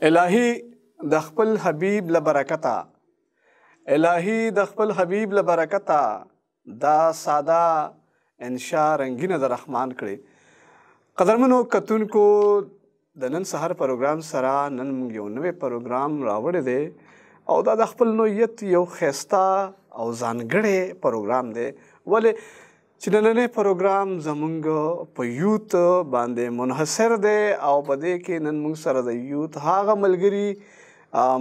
الهی د خپل حبیب له برکته الهی د خپل حبیب له برکته دا ساده انشاء رنگینه د رحمان کړي. قدرمنو کتونکو د نن سحر پروګرام سره نن موږ یو نوی پروګرام راوړی دی او دا د خپل نوعیت یو ښایسته او ځانګړی پروګرام دی ولې چې نننی پروګرام زمونږ په یوت باندې منحصر دی او په دې کې نن موږ سره د یوت هغه ملګري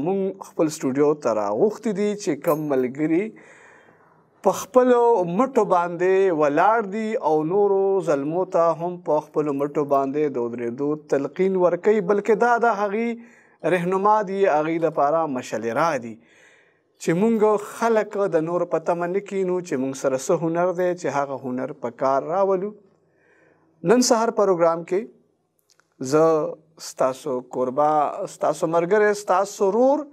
موږ خپل سټوډیو ته راغوښتي دي چې کوم ملګري په خپلو مټو باندې ولاړ دي او نورو زلمو ته هم په خپلو مټو باندې د ودرېدو تلقین ورکوي، بلکې دا د هغې رهنما دي، هغې لپاره مشلې را دي چې مونږ خلک د نور په تمه نه کینو چې مونږ سره څه هنر دی چې هغه هنر په کار راولو. نن سهار پروګرام کې زه ستاسو کوربه، ستاسو ملګری، ستاسو ورور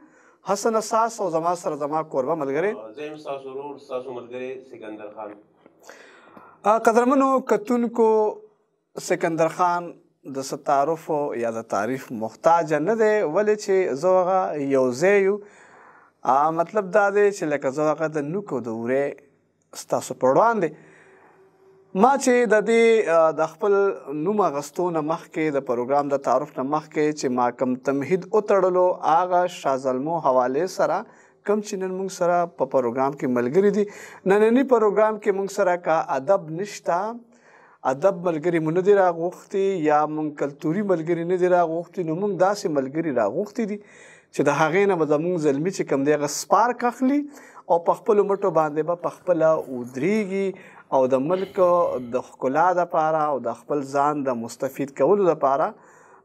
حسن اساس او زما سره زما کوربه ملګری زه یم ستاسو ورور، ستاسو ملګری سکندر خان. قدرمنو کتونکو، سکندر خان د څه تعارف یا د تعریف محتاج نه دی ولې چې زه هغه یو ځای یو. مطلب دا دی چې لکه زه هغه د نوکو د ورې ستاسو په وړاندې ما چې د دې د خپل نوم اخیستو نه مخکې د پروګرام د تعارف نه مخکې چې ما کوم تمهید وتړلو هغه شاه زلمو حوالې سره کوم چې نن موږ سره په پروګرام کې ملګري دي. ننني پروګرام کې موږ سره کا ادب نشته، ادب ملګري مو نه دي راغوښتي یا موږ کلتوري ملګري نه دي راغوښتي، نو موږ داسې ملګري راغوښتي دي چې د هغې نه به زموږ زلمي چې کوم دی هغه سپارک اخلي او په خپلو مټو باندې به په خپله ودرېږي او د ملک د ښکلا دپاره او د خپل ځان د مستفید کولو دپاره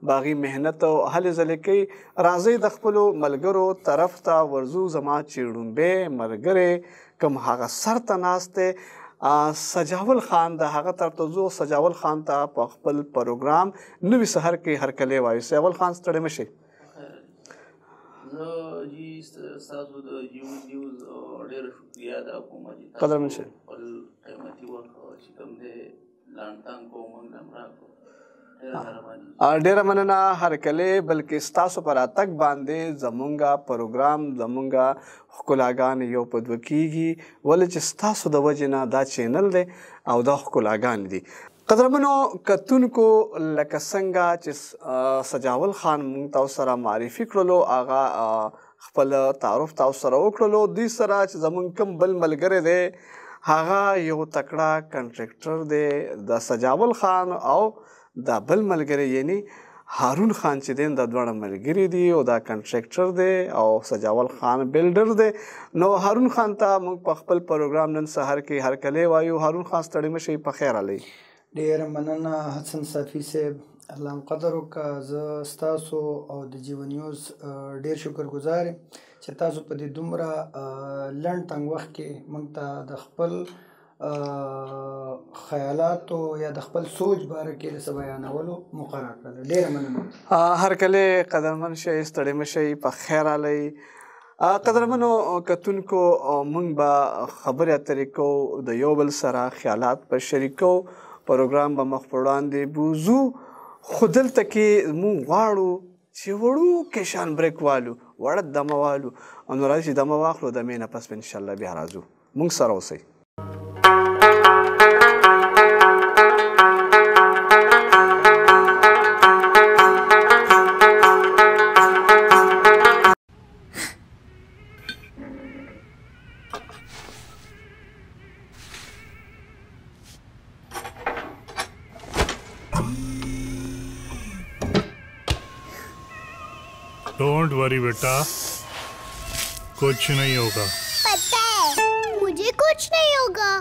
به هغې محنت او هلې ځلې کوي. راځئ د خپلو ملګرو طرف ته ورځو. زما چې ړومبی ملګری کوم هغه سر ته ناست دی سجاول خان، د هغه طرف ته ځو. سجاول خان ته په خپل پروګرام نوي سحر کې هرکلی وایو. سجاول خان ستړی مه شئ. زه جی ستاسو د جیو نیوز ډېره شکریه ادا کوم چې قدرمن شئ. خپل قیمتي وخت چې کوم دی لانتان کوم موږ هم راکړو. ډېره مننه هرکلی، بلکې ستاسو په راتګ باندې زمونږ پروګرام زمونږ ښکلاګانې یو په دوه کېږي ولې چې ستاسو د وجې نه دا چینل دی او دا ښکلاګانې دي. قدرمنو کتونکو، لکه څنګه چې سجاول خان موږ تاسو سره معرفي کړلو، هغه خپل تعارف تاسو سره وکړلو. دوی سره چې زموږ کوم بل ملګری دی هغه یو تکړه کنټریکټر دی د سجاول خان او دا بل ملګری یعنی هارون خان چې دی دا دواړه ملګري دي او دا کنټریکټر دی او سجاول خان بلډر دی. نو هارون خان ته موږ په خپل پروګرام نن سهار کې هرکلی وایو. هارون خان ستړي مه شئ، په خیر علی. ډېره مننه حسن صافي صاحب، الله هم قدر وکړه. زه ستاسو او د جیو نیوز ډېر شکرګزار یم چې تاسو په دې دومره لنډ تنګ وخت کې موږ ته د خپل خیالاتو یا د خپل سوچ باره کې د څه بیانولو موقع راکړله. ډېره مننه. هرکلی قدرمن شئ، ستړي مه شئ، په خیر علی. قدرمنو کتونکو، موږ به خبرې اترې کوو، د یو بل سره خیالات به شریکو، پروګرام به مخ په وړاندې بوځو. خو دلته کې موږ غواړو چې وړوکی شان بریک والو، وړه دمه والو او نو راځئ چې دمه واخلو، دمې نه پس به انشاءالله بیا راځو. موږ سره اوسئ. Don't worry बेटा, कुछ नहीं होगा। पता है मुझे कुछ नहीं होगा।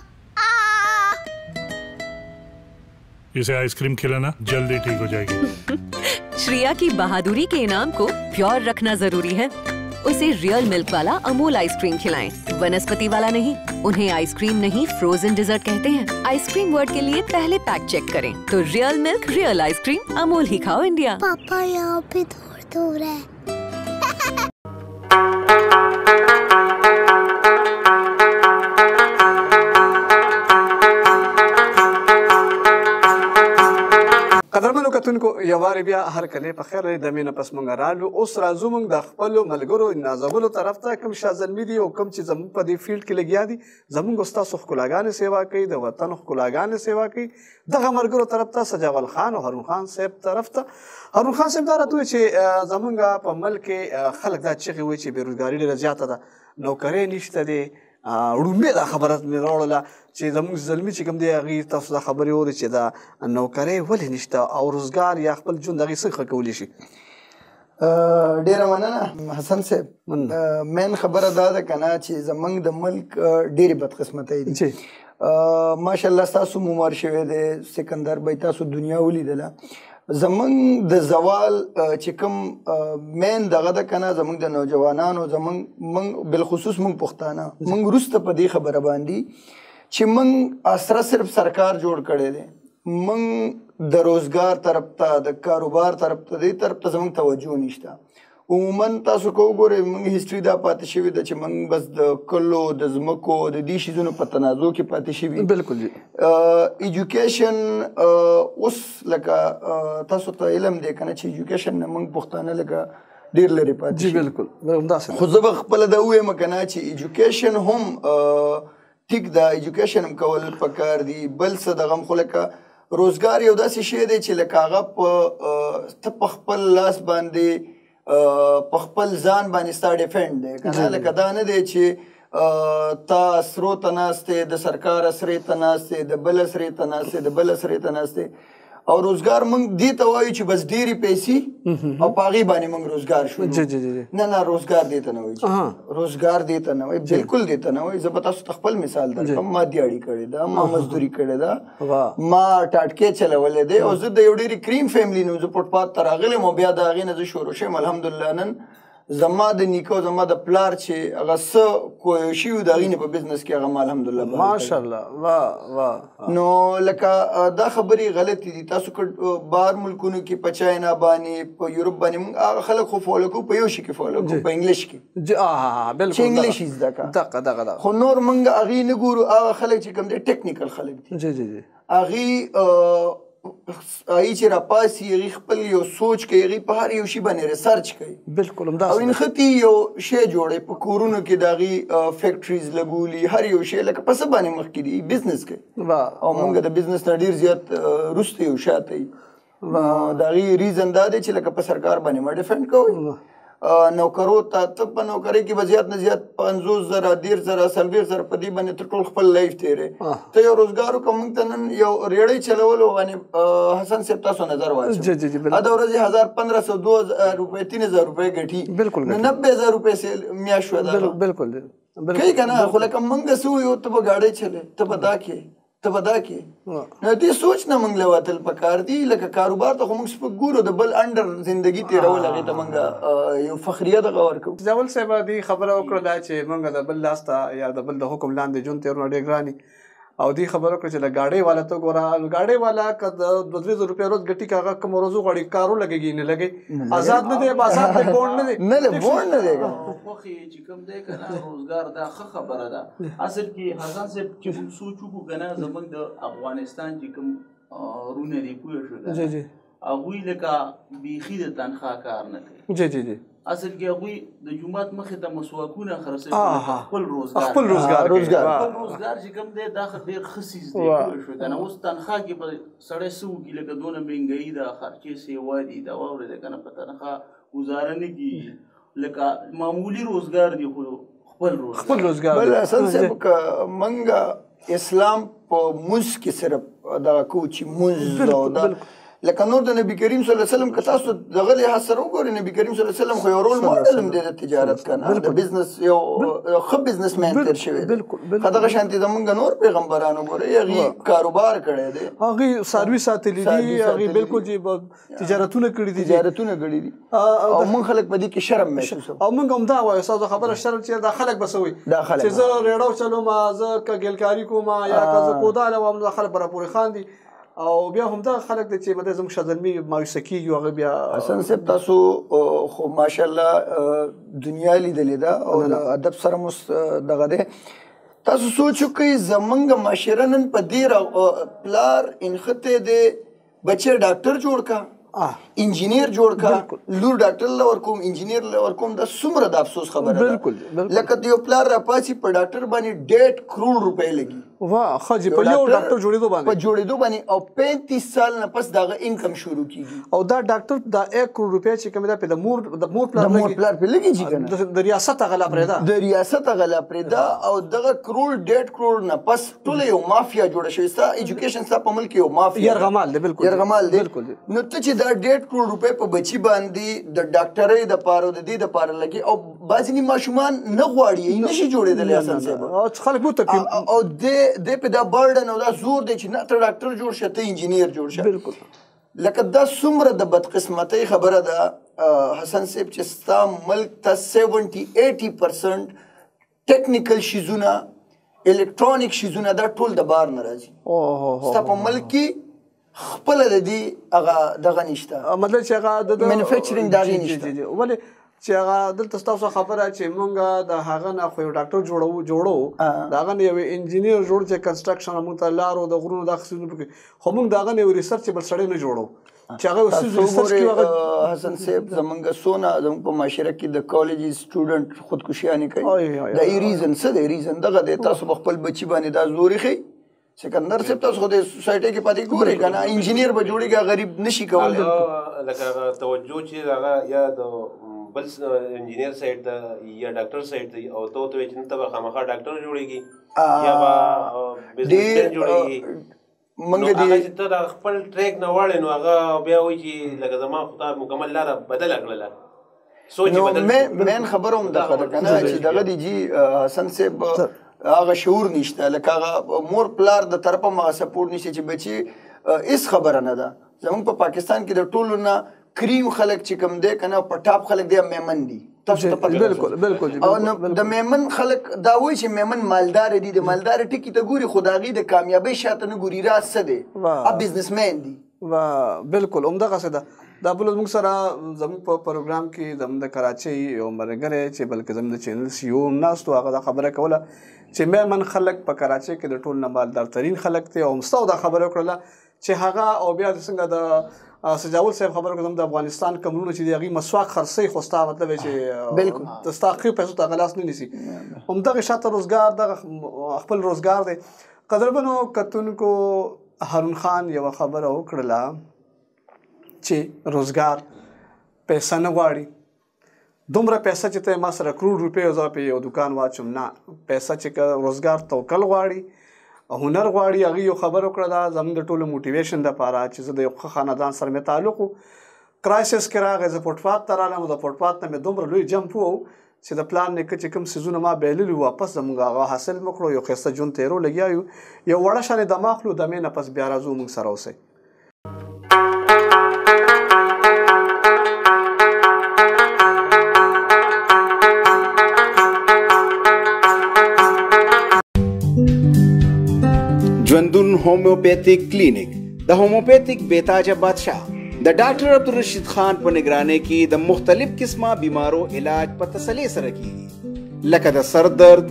इसे आइसक्रीम खिलाना, जल्दी ठीक हो जाएगी। श्रेया की बहादुरी के इनाम को प्योर रखना जरूरी है। उसे रियल मिल्क वाला अमूल आइसक्रीम खिलाएं, वनस्पति वाला नहीं। उन्हें आइसक्रीम नहीं, फ्रोजन डिजर्ट कहते हैं। आइसक्रीम वर्ड के लिए पहले पैक चेक करें तो real milk, real ice cream, Amul ही खाओ इंडिया। पापा यहाँ पे दूर दूर है। کتونکو یو وارې بیا هر کلی په خیر دی، د مینه پس مونږ رالو. اوس راځو مونږ د خپلو ملګرو نازولو طرف ته. کوم شاه زلمي دي او کوم چې زموږ په دې فیلډ کې لګیا دي، زموږ ستاسو ښکلاګانې سیوا کوي، د وطن ښکلاګانې سیوا کوي. دغه ملګرو طرف ته سجاول خان او هارون خان صاحب طرف ته. هارون خان صاحب دا راته وایي چې زموږ په ملک کې خلک دا چغې وایي چې بېروزګاري ډېره زیاته ده، نوکرۍ نشته دی. وړومبې دا خبره مې راوړله چې زموږ زلمي چې کوم دی هغې تاسو دا خبرې اورئ چې دا نوکرۍ ولې نشته او روزګار یا خپل ژوند هغې څنګه ښه کولی شي. ډېره مننه حسن صاحب. مین خبره دا ده که نه چې زموږ د ملک ډېرې بدقسمتۍ دي. ماشاءالله ستاسو ممار شوی دی، سکندر بی تاسو دنیا ولیدله. زمونږ د زوال چې کوم مین دغه ده که نه زمونږ د نوجوانانو زمونږ بالخصوص مونږ پښتانه مونږ وروسته په دې خبره باندې چې مونږ اسره صرف سرکار جوړ کړی دی. مونږ د روزګار طرف ته د کاروبار طرف ته دې طرف ته زمونږ توجه نشته. عموما تاسو که وګورئ مونږ هسټري دا پاتې شوې ده چې مونږ بس د کلو د ځمکو د دې شیزونو په تنازع کې پاتې شوي. بالکل جی. ایجوکیشن اوس لکه تاسو ته علم دی که نه چې ایجوکیشن نه مونږ پښتانه لکه ډېر لرې پاتې جی بالکل همداسې. خو زه به خپله دا ووایم که نه چې ایجوکیشن هم ټیک ده، ایجوکیشن هم کول پکار دي. بل څه دغه هم خو لکه روزګار یو داسې شی دی چې لکه هغه ته په خپل لاس باندې په خپل ځان باندې ستا ډیفینډ دی که نه. لکه دا نه دی چې تا سرو ته ناست دی، د سرکار اسرې ته ناست دی، د بل اسرې ته ناست دی، د بل اسرې ته ناست دی. او روزګار مونږ دې ته وایو چې بس ډېرې پیسې او په هغې باندې مونږ روزګار شو. نه روزګار دې ته نه وایي، روزګار دې ته نه وایي، بالکل دې ته نه وایي. زه به تاسو ته خپل مثال درکړم. ما دیاړي کړې ده، ما مزدوري کړې ده، ما ټاټکې چلولی دی. او زه د یو ډېرې کریم فیملي نه زه فوټپات ته راغلی یم او بیا د هغې نه زه شروع شوم. الحمدلله نن زما د نیکه او زما د پلار چې هغه څه کوشي و د هغې نه په بزنس کې هغه ما الحمدلله ماشاءالله. واه. نو لکه دا خبرې غلطې دي. تاسو که بهر ملکونو کې په چاینا باندې په یورپ باندې موږ هغه خلک خو فالو کوو په یو شي کې فالو کوو، په انګلیش کې بالکل چې انګلیش یې زده کړه. دغه خو نور موږ هغې نه ګورو. هغه خلک چې کوم دی ټیکنیکل خلک دي، جی جی جی، هغې چې راپاسي هغې خپل یو سوچ کوي، هغې په هر یو شي باندې ریسرچ کوي. بالکل او همداسې. نښتي یو شی جوړوي په کورونو کې د هغې فیکټریز لګولي، هر یو شی لکه په څه باندې مخکې دي بزنس کوي. او موږ د بزنس نه ډېر زیات وروسته یو شاته یو. د هغې ریزن دا دی چې لکه په سرکار باندې ما ډیفینډ کوئ. نوکرو ته ته په نوکرۍ کې به زیات نه زیات 50,000 10,000 40,000 په دې باندې ته ټول خپل لایف تېرې. ته یو روزګار وکړه. موږ ته نن یو ریړۍ چلولو باندې حسن صاحب تاسو نظر واچوئ. دا ورځې 1500 2000 روپۍ 3000 روپۍ ګټي. بالکل 90,000 روپۍ میاشت شوه. دا بالکل کوي که نه. خو لکه موږ څه وایو ته به ګاډۍ چلې، ته به دا کې، ته به دا کې. نو دې سوچ نه موږ له وتل پکار دي. لکه کاروبار ته خو موږ سپک ګورو، د بل انډر زندګي تېرول هغې ته موږ یو فخریه دغه ورکوو. جاول صاحب دې خبره وکړه دا چې موږ د بل لاس ته یا د بل د حکم لاندې ژوند تېرونه ډېر ګران دي. او دې خبره وکړه چې له ګاډۍ والا ته ګوره، ګاډۍ والا که د 2-3 روپۍ روز ګټي که هغه کوم روزو غواړي کارو لګېږي نه لګي، آزاد نه دی، آزاد دی، بونډ نه دی. نه بونډ نه دی. خوښې چې کوم دی که نه روزګار دا ښه خبره ده. اصل کې حسن صاحب چې موږ سوچ وکړو که نه زموږ د افغانستان چې کوم رونه دي پوه شو جی جی، هغوی لکه بیخي د تنخوا کار نه کوي. جی جی جی. اصل کې هغوی د جومات مخې ته مسواکونه خرڅوي، خپل روزګار خپل روزګار چې کوم دی دا ډېر ښه څیز دی پوه شوې که نه. اوس تنخوا کې به سړی څه وکړي، لکه دونه مهنګایي ده، خرچې سیوا دي، دا واورېده که نه په تنخوا ګزاره نه کېږي. لکه معمولي روزګار دی خو خپل روزګار. بل حسن صاحب که موږ اسلام په مونځ کې صرف دغه کوو چې مونځ او دا لکه نور د نبي کریم صلی الله علیه وسلم که تاسو دغه لحاظ سره وګورئ، نبي کریم صلی الله علیه وسلم خو یو رول ماډل هم دی د تجارت که نه، د بزنس یو ښه بزنس مین تېر شوی دی. که دغه شانتې زمونږ نور پیغمبران وګورئ، هغې کاروبار کړی دی، هغې څاروي ساتلي دي، هغې بالکل چې تجارتونه کړي دي، تجارتونه کړي دي. او موږ خلک په دې کې شرم محسوسوو. او موږ هم دا وایو ستاسو خبره شرم چې دا خلک به څه وایي چې زه ریړو چلوم، زه که ګیلکاري کوم یا که زه کوداله وم، دا خلک به راپورې خاندي. او بیا هم دا خلک دی چې زموږ شاه زلمي مایوسه کېږي. هغه بیا حسن صاحب تاسو خو ماشاءالله دنیا لیدلې ده او د ادب سره مو دغه دی. تاسو سوچ وکړئ زمونږ معاشره نن په دې پلار انښتی دی بچی ډاکټر جوړ کا، انجینیر جوړ کا لور ډاکټر لور کوم انجینیر لور کوم د څومره د افسوس خبره ده بالکل لکه یو پلار را پاسي په ډاکټر باندې 1.5 کروڑ روپۍ لګي واه خاجي په یو ډاکټر جوړېدو باندې او 35 سال نه پس دغه انکم شروع کیږي او دا ډاکټر دا 1 کروڑ روپۍ چې کوم دا په د مور پلار په لګي چې کنه د ریاست غلا پرېدا او دغه کروڑ 1.5 کروڑ نه پس ټول یو مافیا جوړه شوې ستا ایجوکیشن ستا په ملک یو مافیا يرغمال دی بالکل نو ته چې دا 1.5 کروڑ روپۍ په بچی باندې د ډاکټرۍ د پاره د دې د پاره لګي او بعضې ماشومان نه غواړي نشي جوړېدلی حسن صاحب خلک بو ته او د په دا برډن او دا زور دی چې نه ته ډاکټر جوړ شه ته انجینیر جوړ شه بالکل لکه دا څومره د بدقسمتۍ خبره ده حسن صاحب چې ستا ملک ته 70-80% ټیکنیکل شیزونه الکترونیک شیزونه دا ټول د بار نه راځي ستا په ملک کې خپل د دې هغه دغه نشته مطلب چې هغه د مینوفیکچرینګ دغه نشته ولې چې هغه دلته تاسو خبره چې مونږ د هغه نه خو یو ډاکټر جوړو دا هغه یو انجینیر جوړ چې کنسټرکشن مونږ ته لارو د غرونو د خصوصو پکې خو مونږ دا هغه یو ریسرچ بل سړی نه جوړو چې هغه ریسرچ کې هغه حسن صاحب زمونږ سونا زمونږ په معاشره کې د کالج سټوډنټ خودکشیانې کوي دا ای ریزن څه دی ریزن دغه دی تاسو خپل بچی باندې دا زوري خي سکندر صاحب تاسو خو د سوسایټي کې پاتې ګورئ کنه انجینیر به جوړیږي غریب نشي کولای لکه توجه چې هغه یا د بل انجینیر سایډ ته یا ډاکټر سایډ ته او ته چې ته به خامخا ډاکټر جوړیږي یا به بزنسمن جوړیږي منګ دي چې ته خپل ټریک نه واړې نو هغه بیا وایي چې لکه زما خدای مکمل لاره بدله کړله سوچ بدل مین خبره هم دغه کنه چې دغه دی جی حسن صاحب هغه شعور نشته لکه هغه مور پلار د طرفه ما سپورټ نشته چې بچي اس خبره نه ده زموږ په پاکستان کې د ټولو نه کریم خلک چې کوم دی کنه په ټاپ خلک دی میمن دي تاسو ته بالکل او د میمن خلک دا وایي چې میمن مالدار دي د مالدار ټکی ته ګوري خداغي د کامیابی شاته نه ګوري راز څه دی ا بزنسمن دي بالکل عمدغه څه ده دا بل موږ سره زموږ په پروګرام کې زموږ د کراچۍ یو ملګری چې بلکې زموږ د چینل CEO ناستو هغه دا خبره کوله چې میمن خلک په کراچۍ کې د ټول نه مالدار ترین خلک دي او مستو دا خبره وکړه چې هغه او بیا څنګه د سجاول صاحب خبره کوم د افغانستان کمونو چې دغه مسواک خرڅي خوستا مطلب چې بالکل تستاقي پیسو ته غلاس نه نسی همدغه شاته روزګار د خپل روزګار دی قدرمنو کتونکو هارون خان یو خبره وکړه چې روزګار پیسې نه غواړي دومره پیسې چې ته ما سره کروڑ روپۍ زو په یو دکان واچوم نه پیسې چې روزګار توکل غواړي هنر غواړي هغه یو خبر وکړه دا زموږ د ټولو موټیویشن د پاره چې زه د یو خاندان سره مې تعلق کرایسس کې راغی زه فوټپات ته رالم د فوټپات نه مې دومره لوی جمپ وو چې د پلان نه چې کوم سیزونه ما بیللي واپس زموږ هغه حاصل مکړو یو ښایسته ژوند تېرو لګیا یو وړه شانې دمه اخلو دمې نه پس بیا راځو موږ سره اوسئ ژوندون هومیوپیتھک کلینک د هومیوپیتھک بیتاجه بادشاہ د ډاکټر عبدالرشید خان په نگرانی کې د مختلف قسمه بیمارو علاج په تسلی سره کیږي لکه د سر درد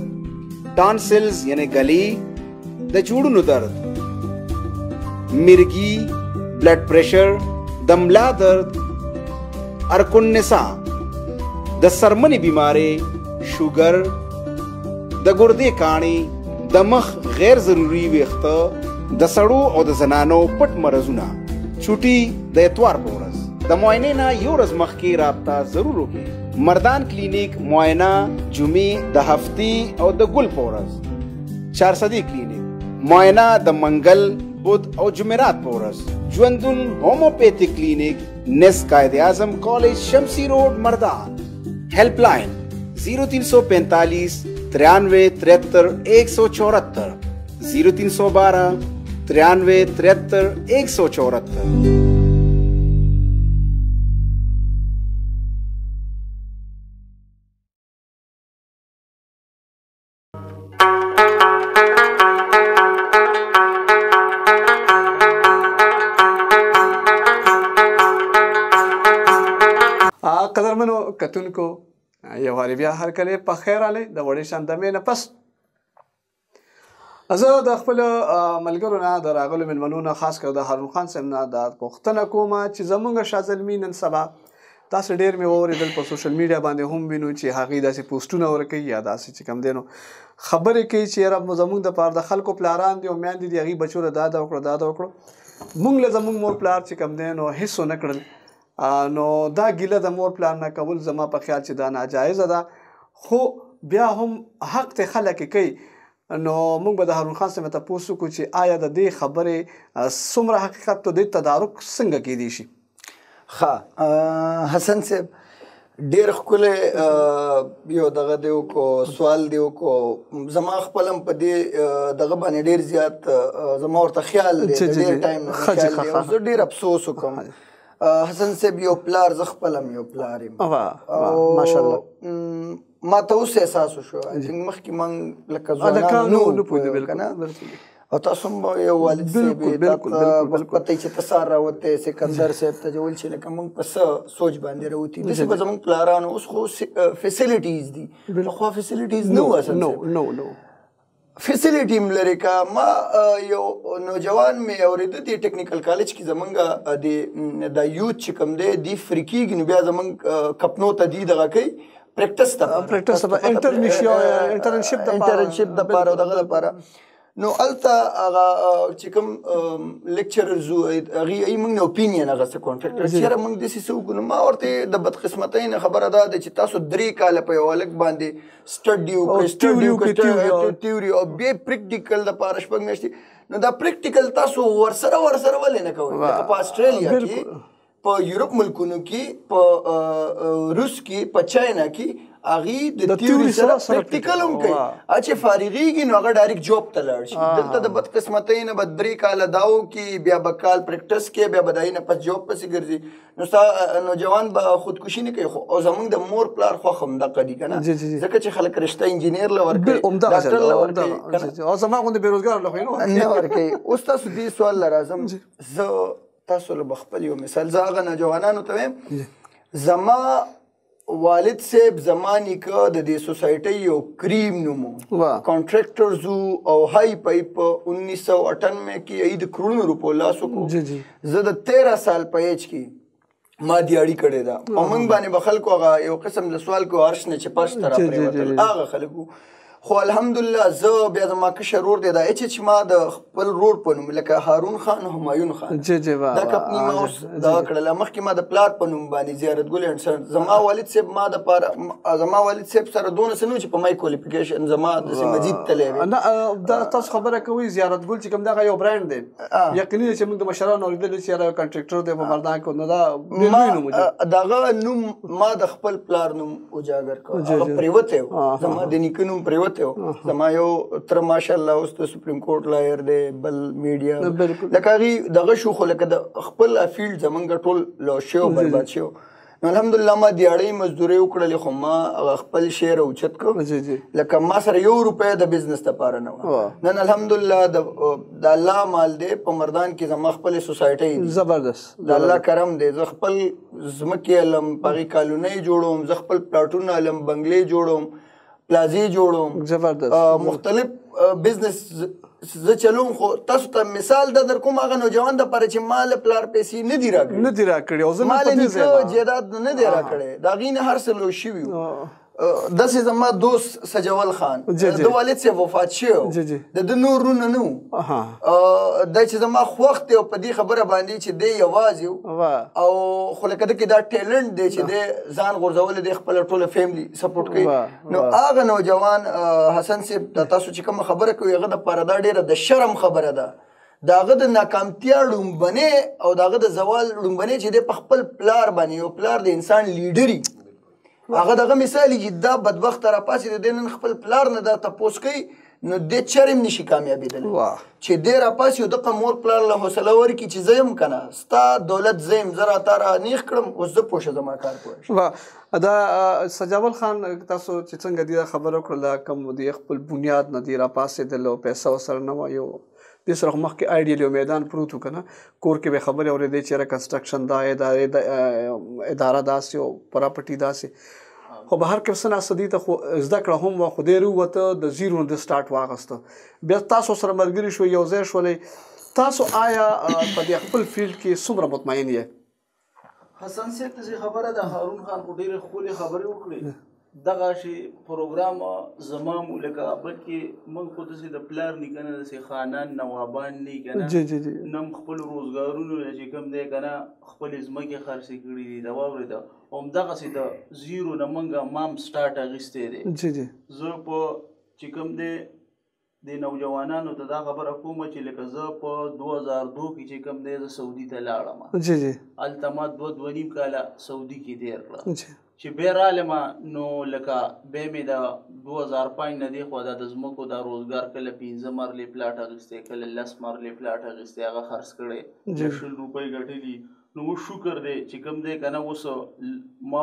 ټانسلز یعنی گلی د جوړونو درد مرګي بلډ پریشر د ملا درد ارکن نسا د سرمنی بیماری شوګر د ګردې کاڼي د مخ غیر ضروری ویښته د سړو او د زنانو پټ مرزونه چوټي د اتوار په ورځ د معاینې نه یو ورځ مخکې رابطه ضرور وکړئ مردان کلینیک معاینه جمعې د هفتې او د ګل په ورځ چارصدی کلینیک معاینه د منګل بود او جمعرات په ورځ ژوندون هومیوپیتھک کلینیک نس قائد اعظم کالج شمسی روډ مردان हेल्प लाइन 0345 93 73 174 0312 93 73 174। قدرمنو کتونکو یو واری بیا هر کله په خیر आले د وړې شاندمې نه پس زه د خپل ملګرو نه د راغلو مېلمنو نه خاص کر د هارون خان صاحب نه دا پوښتنه کوم چې زمونږ شاه زلمي نن سبا تاسو ډېر مې واورېدل په سوشل میډیا باندې هم وینو چې هغوی داسې پوسټونه ورکوي یا داسې چې کوم دی نو خبرې کوي چې یاره زمونږ دپاره د خلکو پلاران دي او میندې دي هغوی بچو له دا وکړو دا وکړو مونږ له زمونږ مور پلار چې کوم دی نو هېڅ ونه کړل نو دا ګیله د مور پلار نه کول زما په خیال چې دا ناجایزه ده خو بیا هم حق ته خلک کوي نو موږ به د هارون خان صاحب تپوس وکړو چې آیا د دې خبرې څومره حقیقت ته د تدارک څنګه کیدی شي ښه حسن صاحب ډېر ښکلی یو دغه دی وکړو سوال دی وکړو زما خپل هم په دې دغه باندې ډېر زیات زما ورته خیال دی د ډېر ټایم نه خیال دی او زه ډېر افسوس وکړم حسن صاحب یو پلار زه خپل هم یو پلار یم ماشاءالله ما ته اوس احساس وشو مخکې موږ لکه ځوانان نه وو که نه او تاسو هم یو والد صاحب یې پته چې ته سهار راوتی سکندر صاحب ته چې ویل چې لکه موږ په څه سوچ باندې راوتي داسې به زموږ پلارانو اوس خو فیسیلیټیز دي پخوا فیسیلیټیز نه وو اصل فیسیلیټي م لرې که ما یو نوجوان مې اورېده دې ټیکنیکل کالج کې زمونږ د یوت چې کوم دی دی فري کېږي نو بیا زمونږ کپنو ته دی دغه کوي پریکټس ته انټرنشپ دپاره او دغه دپاره نو هلته هغه چې کوم لیکچررز وو هغوی موږ نه اوپینین هغه څه کانټراکټر چې یاره موږ داسې څه وکړو نو ما ورته د بدقسمتۍ نه خبره دا ده چې تاسو 3 کاله په یو هلک باندې سټډي تیوري او بیا پریکټیکل دپاره 6 میاشتې نو دا پریکټیکل تاسو ورسره ولې نه کوئ لکه په اسټرالیا کې په یورپ ملکونو کې په روس کې په چاینا کې هغوی د تیوري سره پریکټیکل هم کوي چې فارغېږي نو هغه ډایرکټ جاب ته لاړ شي دلته د بدقسمتۍ نه به 3 کاله دا وکړي بیا به کال پریکټس کې بیا به د هغې نه پس جاب پسې ګرځي نو ستا نوجوان به خودکشي نه کوي او زموږ د مور پلار خوښ همدغه دي که نه ځکه چې خلک رشته انجینیر له ورکوي ډاکټر له ورکوي او زما غوندې بېروزګار له خو نه ورکوي اوس تاسو دې سوال له راځم زه تاسو له بخپل یو مثال زه هغه نوجوانانو ته وایم زما والد صاحب زما نیکه د دې سوسایټۍ یو کریم نوم و کانټراکټرز او هائی پایپ 1998 کې د کروڑونو روپو لاس وکړو زه د 13 سال په ایج کې ما دیاړي کړې ده او موږ باندې به خلکو هغه یو قسم د سوال کو عرش نه چې پرش ته راپرېوتل هغه خلکو خو الحمدلله زه بیا زما کشر ورور دی دا چې ما د خپل ورور په نوم لکه هارون خان همایون خان دا کمپني ما اوس دغه کړله مخکې ما د پلار په نوم باندې زیارت ګل اینډ زما والد صاحب ما دپاره زما والد صاحب سره دونه څه نه و چې په مای کوالیفیکیشن زما داسې مزید تلی وي دا تاسو خبره کوئ زیارت ګل چې کوم دغه یو برانډ دی یقیني ده چې موږ د مشرانو اورېدلي چې یاره یو کانټراکټر دی په مردان کې نو دا لوی نوم دغه نوم ما د خپل پلار نوم اجاګر کړ هغه پرېوتی و زما د نیکه نوم پرېوتی زما یو تر ماشاءالله اوس د سپریم کورټ لایر دی بل میډیا لکه هغې دغه شو خو لکه د خپل فیلډ زمونږ ټول لو شو برباد شو نو الحمدلله ما دیاړۍ مزدورۍ وکړلې خو ما خپل شعر اوچت کړ لکه ما سره 1 روپۍ د بزنس دپاره نه وه نن الحمدلله د الله مال دی په مردان کې زما خپلې سوسایټۍ زبردست د الله کرم دی زه خپل ځمکې علم په هغې کالونۍ جوړوم زه خپل پلاټونه علم بنګلې جوړوم پلازی جوړوم زبردست مختلف بزنس زه چلوم خو تاسو ته مثال در کوم هغه نوجوان دپاره چې مال پلار پیسې نه دي راکړي مال نیکه جیداد نه دی راکړی د هغې نه هر څه لوی شوي وو داسې زما دوست سجول خان د والد صاحب وفات شوی د ده نور رونه نه وو دا چې زما خوښ دی او په دې خبره باندې چې دی یوازې و او خو لکه ده کې دا ټیلنټ دی چې دی ځان غورځولی دی خپله ټوله فیملي سپورټ کوي نو هغه نوجوان حسن صاحب د تاسو چې کومه خبره کوي هغه دپاره دا ډېره د شرم خبره ده د هغه د ناکامتیا ړومبنې او د هغه د زوال ړومبنې چې دی په خپل پلار باندې یو پلار د انسان لیډري هغه دغه مثال چې دا بدبخته راپاسېد دی نن خپل پلار نه دا تپوس کوي نو دی چرې هم نشي کامیابېدلی چې دی راپاسي او دغه مور پلار له حوصله ورکړي چې زه یم که نه ستا دولت زه یم زه راته رانیغ کړم اوس زه پوه شه زما کار پوه دا سجاول خان تاسو چې څنګه دې خبره وکړله کوم د خپل بنیاد نه دی راپاسېدل او پیسه ورسره نه وه یو دې سره خو مخکې آیډیل یو میدان پروت و که نه کور کې به خبرې اورېدې چې یاره کنسټرکشن دا اداره داسې او پراپرټي داسې خو بهر کې څه ناسته دي ته خو زده کړه هم وه خو دی راووته د زیرو نه د سټارټ واخیسته بیا تاسو سره ملګري شوئ یو ځای شولئ تاسو آیا په دې خپل فیلډ کې څومره مطمئن یې حسن صاحب ته خبره ده هارون خان خو ډېرې ښکلې خبرې وکړې دغه شی پروګرام زما مو لکه بلکې موږ خو داسې د پلار نیکه نه داسې خانان نوابان نه که نه نم خپل روزګارونو نه چې کوم دی که نه خپلې ځمکې خرڅې کړي دي دا واورېده همدغسې د زیرو نه موږ مام سټارټ اخیستی دی زه په چې کوم دی د نوجوانانو ته دا خبره کوم چې لکه زه په 2002 کې چې کوم دی زه سعودي ته لاړم هلته ما 2.5 کاله سعودي کې تېر کړه چې بیا رالم نو لکه بیا مې د 2005 نه دېخوا دا د ځمکو دا روزګار کله 15 مرلې پلاټ اخیستی کله 10 مرلې پلاټ اخیستی هغه خرڅ کړی 100 روپۍ ګټلي نو اوس شکر دی چې کوم دی که نه اوس ما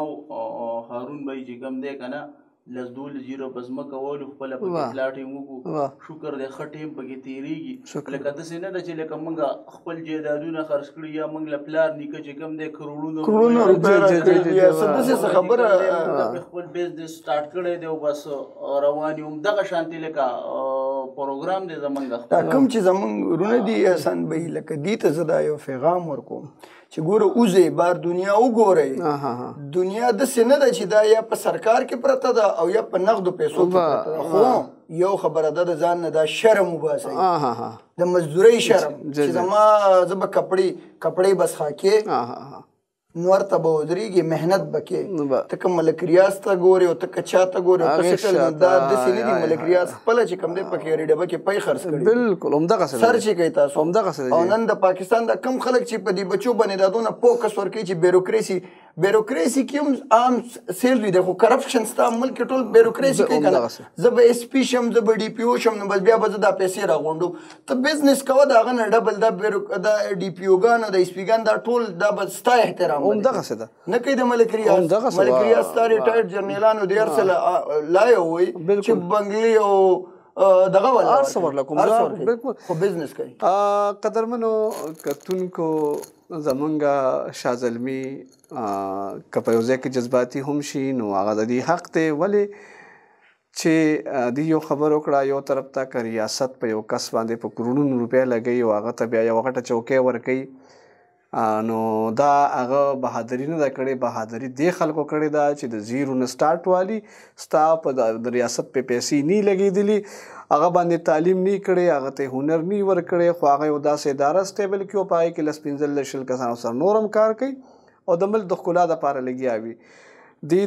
هارون بھائی چې کوم دی که نه 10-12 په ځمکه والو خپله پکې پلاټ یې وکړو شکر دی ښه ټیم پکې تېرېږي لکه داسې نه ده چې لکه موږ خپل جایدادونه خرڅ کړي یا موږ له پلار نیکه چې کوم دی کروڑونه خبره خپل بزنس سټارټ کړی دی او بس روان یو همدغه شانتې لکه پروګرام دی زمونږ دا کوم چې زمونږ ورونه دي احسان بهي لکه دې ته زه دا یو پیغام ورکوم چې ګوره اوځئ بار دنیا وګورئ دنیا داسې نه ده چې دا یا په سرکار کې پرته ده او یا په نغدو پیسو کې پرته ده خو یو خبره ده د ځان نه دا شرم وباسئ د مزدورۍ شرم چې زما زه به کپړې بس خاکې نور ته به ودرېږي محنت به کې ته که ملک ریاض ته ګورې او ته که چا ته ګورې او ته سټل دا داسې نه دي ملک ریاض خپله چې کوم دی په کیاري ډبه کې پی خرڅ کړي بالکل همدغسې سر چې کوي تاسو او نن د پاکستان دا کم خلک چې په دې بچو باندې دا دونه فوکس ورکوي چې بیروکریسي کې هم عام سیلري دی خو کرپشن ستا ملک کې ټول بیروکریسي کوي که نه زه به ایس پي شم زه به ډي پي او شم نو بس بیا به زه دا پیسې راغونډو ته بزنس کوه د هغه نه ډبل دا ډي پي اوګان او د ایس پیګان دا ټول دا به ستا احترام همدغسې ده نه کوي د ملک ریاض ستا ریټایرډ جرنیلانو د هر څه لایه وایي چې بنګلې او دغه والا خو بزنس کوي قدرمنو کتونکو زمونږ شاه زلمي که په یو ځای کې جذباتي هم شي نو هغه د دې حق دی ولې چې دې یو خبر وکړه یو طرف ته که ریاست په یو کس باندې په کروڑونو روپۍ لګوي او هغه ته بیا یوه غټه چوکۍ ورکوي نو دا هغه بهادري نه ده کړې بهادري دې خلکو کړې ده چې د زیرو نه سټارټ والي ستا په د ریاست په پیسې نه لګېدلي هغه باندې تعلیم نه کړی هغه ته هنر نه ورکړی خو هغه یو داسې اداره سټیبل کړي او په هغې کې 15-20 کسانو سره نور هم کار کوي او د ملک د ښکلا دپاره لګیا وي دې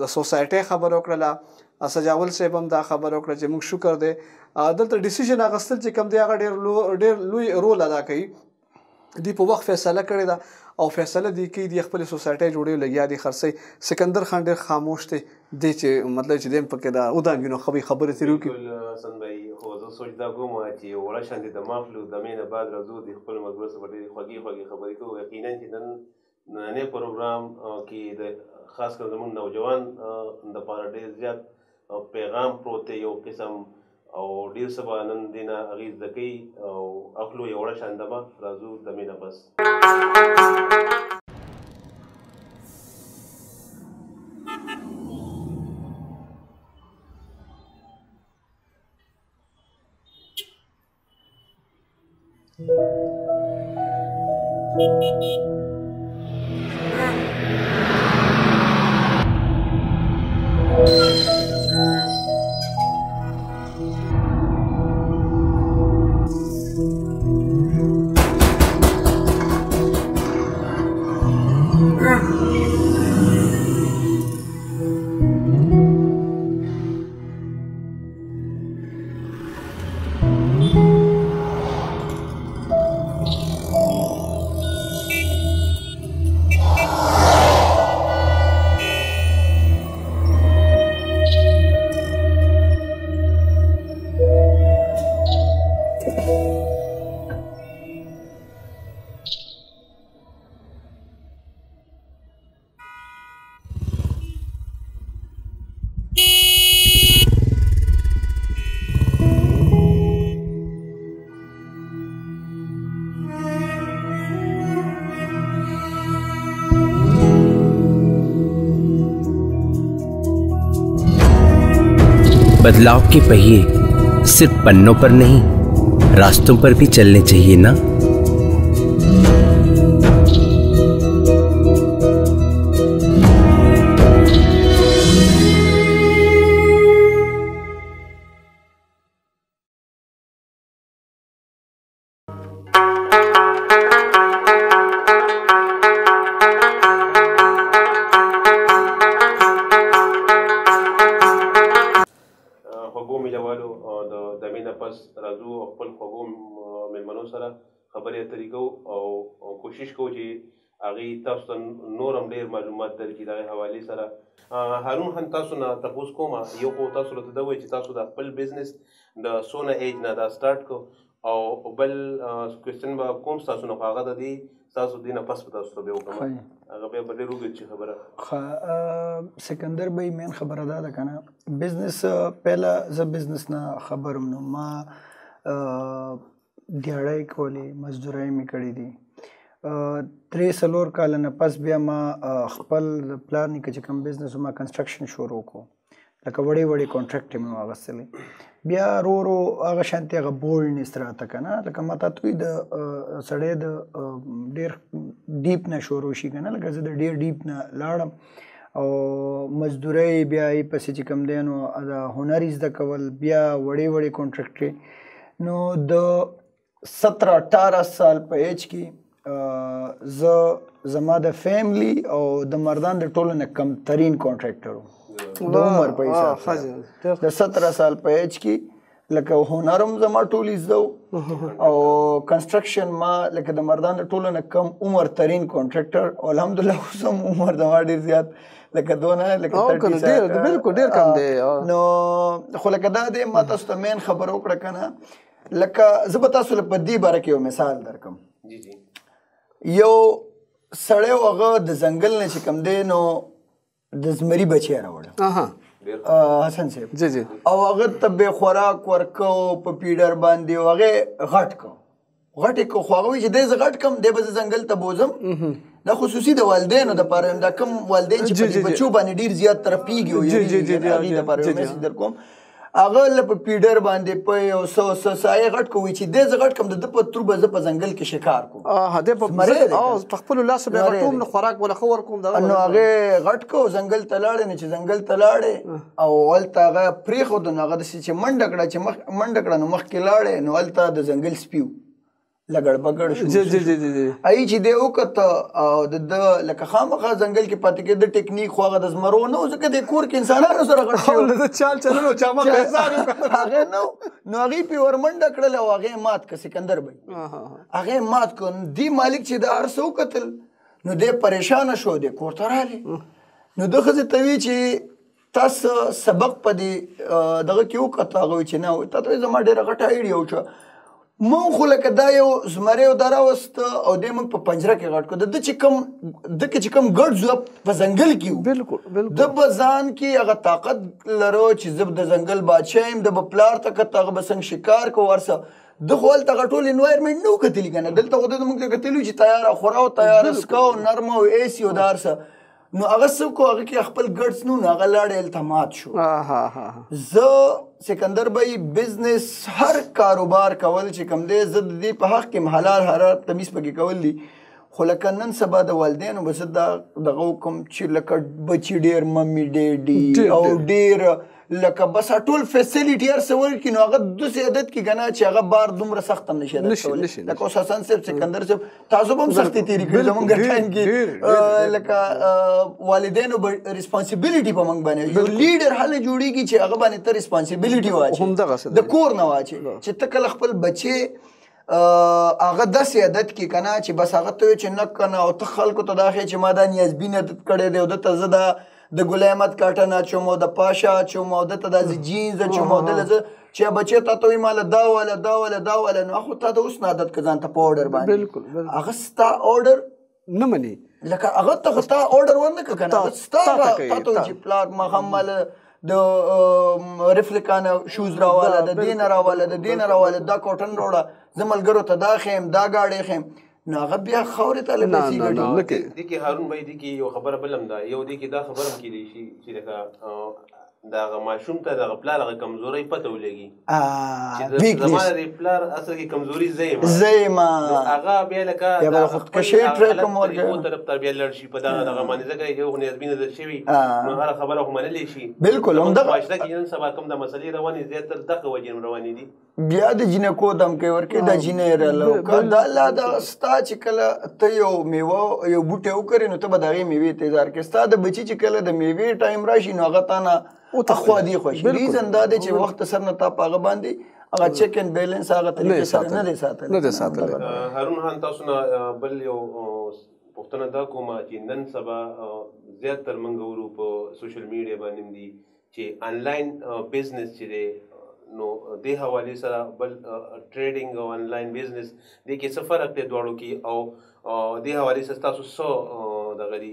د سوسایټۍ خبره وکړله سجاول صاحب هم دا خبره وکړه چې موږ شکر دی دلته ډیسیژن اخیستل چې کوم دی هغه ډېر لوی رول ادا کوي دی په وخت فیصله کړې ده او فیصله دی کوي د خپل سوسایټۍ جوړې لګیا دي خرڅي سکندر خان ډېر خاموش دی دی چې مطلب چې دیم پکې دا ودانګي نو خبرې ترې وکړي حسن بھائی خو زه سوچ دا کوم چې وړه شانتې د مافلو د مینه بعد راځو د خپل ملګرو سره ډېرې خوږې خبرې کوو یقینا چې نننی پروګرام کې د خاص کر زموږ نوجوان دپاره ډېر زیات پیغام پروت دی یو قسم او ډیر څه به نن دې نه هغې زده کوي او اخلو یو وړه شاندمه راځو دمې نه بس बदलाव के पहिए सिर्फ पन्नों पर नहीं, रास्तों पर भी चलने चाहिए ना। کوشش کوو چې هغې تاسو ته نور هم ډېر معلومات درکړي د هغې حوالې سره. هارون هم تاسو نه تپوس کوم، یو خو تاسو راته دا وایي چې تاسو د خپل بزنس د څونه ایج نه دا سټارټ کو، او بل کوېسچن به کوم ستاسو نه، خو هغه د دې ستاسو دې نه پس به تاسو ته بیا وکړم، هغه بیا به ډېر اوږد شي خبره. سکندر بھائی مین خبره دا ده که نه، بزنس پهله زه بزنس نه خبرم نو ما دیاړی کولې، مزدورۍ مې کړې دي. 3-4 کاله نه پس بیا ما خپل پلار نیکه چې کوم بزنس ما کنسټرکشن شروع کړو، لکه وړې وړې کانټریکټ مې واخیستلې. بیا ورو ورو هغه شانتې هغه بولډنس راته که نه، لکه ما ته توی د سړی د ډېر ډیپ نه شروع شي که نه، لکه زه د ډېر ډیپ نه لاړم او مزدورۍ بیا یې پسې چې کوم دی نو د هنر زده کول، بیا وړې وړې کانټریکټ. نو د 17-18 سال په ایج کې زه زما د فیملی او د مردان د ټولو نه کمترین کانټریکټر وم د عمر په حساب سره. د 17 سال په ایج کې لکه هنرم زما ټول زده او کنسټرکشن ما لکه د مردان د ټولو نه کم عمر ترین کانټریکټر، او الحمدلله اوس هم عمر زما ډېر زیات لکه دونه لکه 30 سال بالکل ډېر کم دی. نو خو لکه دا دی ما تاسو ته مین خبره وکړه که نه، لکه زه به تاسو په دې باره کې یو مثال درکړم. یو سړی و هغه د ځنګل نه چې کوم دی نو د زمري بچی راوړه حسن صاحب، او هغه ته به خوراک ورکو په پیډر باندې، او هغې غټ کو غټ یې کو، خو هغه وایي چې دی زه غټ کم دی به زه ځنګل ته بوځم. دا خصوصي د والدینو دپاره دا کوم والدین چې په دې بچو باندې ډېر زیات ترپیږي او هغې دپاره یو میسج در کوم. هغه له په پیډر باندې په یو سایه غټ کو، وایي چې دی زه غټ کم د ده په ترو به زه په ځنګل کې شکار کوم، په خپلو لاسو به یې غټوم نو خوراک به له ښه ورکوم. نو هغې غټ کو ځنګل ته لاړې، نو چې ځنګل ته لاړې او هلته هغه پرېښودو، نو هغه داسې چې منډه کړه چې منډه کړه نو مخکې لاړې، نو هلته د ځنګل سپي و لګړ بګړ شو. ای چې دی وکته او د لکه خامخا ځنګل کې پاتې کېده ټیکنیک، خو هغه د زمرو نه و، ځکه د کور کې انسانانو سره غټ شوی چال چلنو چامک حساب هغې نه و. نو هغې پې ورمنډه کړله او هغې مات که سکندر بھائی، هغې مات کړ. دې مالک چې دا هر څه وکتل نو دی پریشانه شو، دی کور ته راغلی. نو ده ښځې ته وی چې تاسو سبق په دې دغه کې وکته؟ هغه وایي چې نه، تا ته زما ډېره غټه ایډیا وشوه. مونږ خو لکه دا یو زمری او دا راوسته او دی موږ په پنجره کې غټ کړو. د چې کوم ګډ ځو په ځنګل کې و، ده به ځان کې هغه طاقت لرو چې زه د ځنګل بادشاه یم، د به پلار ته کته هغه به څنګه شکار کو ورسه. ده خو هلته هغه ټول انوایرمنټ نه و کتلي که نه، دلته خو ده موږ ته کتلي چې تیاره خوره او تیاره سکه او نرمه او اے سی او دا هر څه. نو هغه څه کو، هغه کې خپل ګډس نو هغه لاړې هلته مات شو. زه سکندر بھائی بزنس هر کاروبار کول چې کوم دی، زه د دې په حق کې حلال حرام تمیز پکې کول دي. خو لکه نن سبا د والدینو به زه دغه وکړم چې لکه بچي ډېر ممي ډیډي او ډېر لکه بس ټول فیسیلیټي هر څه ورکړي، نو هغه داسې عادت کړي که نه چې هغه بار دومره سخت هم نشي عادت کولی. لکه اوس حسن صاحب، سکندر صاحب، تاسو به هم سختې تېرې کړي زمونږ ټایم کې. لکه والدینو به ریسپانسیبلیټي په موږ باندې، یو لیډر هله جوړېږي چې هغه باندې ته ریسپانسیبلیټي واچې د کور نه واچې، چې ته کله خپل بچې هغه داسې عادت کې که نه چې بس هغه ته وایي چې نه که نه، او ته خلکو ته دا ښایي چې ما دا نیازبین عادت کړی دی او ده ته زه دا د ګل احمد کاټن اچوم او د پاشا اچوم او دته داسې جینز اچوم او دله زه چې بچی تا ته وایي ماله دا واله دا واله دا واله، نو خو تا ته اوس نه عادت که ځان ته په اورډر باندې هغه ستا اورډر نه مني، لکه هغه ته خو ستا اورډر ورنه که که نه، ستا تا ته وایي چې پلار ماښام ماله د ریفلیکانه شوز راواله، د دې نه راواله، د دې نه راواله، دا کاټن راوړه، زه ملګرو ته دا ښیم دا گاډۍ ښیم. نو هغه بیا خاورې ته له پیسې ګټي. دې کې هارون بھائی دې کې یو خبره بل هم ده، یو دې کې دا خبره هم کېدی شي چې لکه دا ماشوم ته د پلار هغه کمزوري پته ولګي چې زمانه د پلار اصل کې کمزوري زېما هغه بیا لکه دا خودکشي ټریک مورګه او طرف تربیه لړشي په دا باندې ځکه یو نسبینه د شوی نو هر خبره هم منلې شي بالکل هم دا ماشله کې نن سبا کوم د مسلې رواني زیاتره دغه وجه رواني دي بیا د جنکو دم کې ورکه د جنې رالو کدا الله د ستا چې کله ته یو میوه یو بوټه وکړې نو ته به دغه میوه انتظار کې ستا د بچی چې کله د میوه ټایم راشي نو هغه تانه او تخوا دی خوش ریزن دا دی چې وخت سر نه تا پاغه باندې هغه چیک ان بیلنس هغه طریقې سره نه دی ساتل هارون خان تاسو نه بل یو پښتنه دا کومه چې نن سبا زیاتره منګورو په سوشل میډیا باندې دي چې انلاین بزنس چې دی نو د حواله سره بل ټریډینګ او انلاین بزنس د کې څه فرق دی دواړو کې او د حواله سره تاسو څه د غري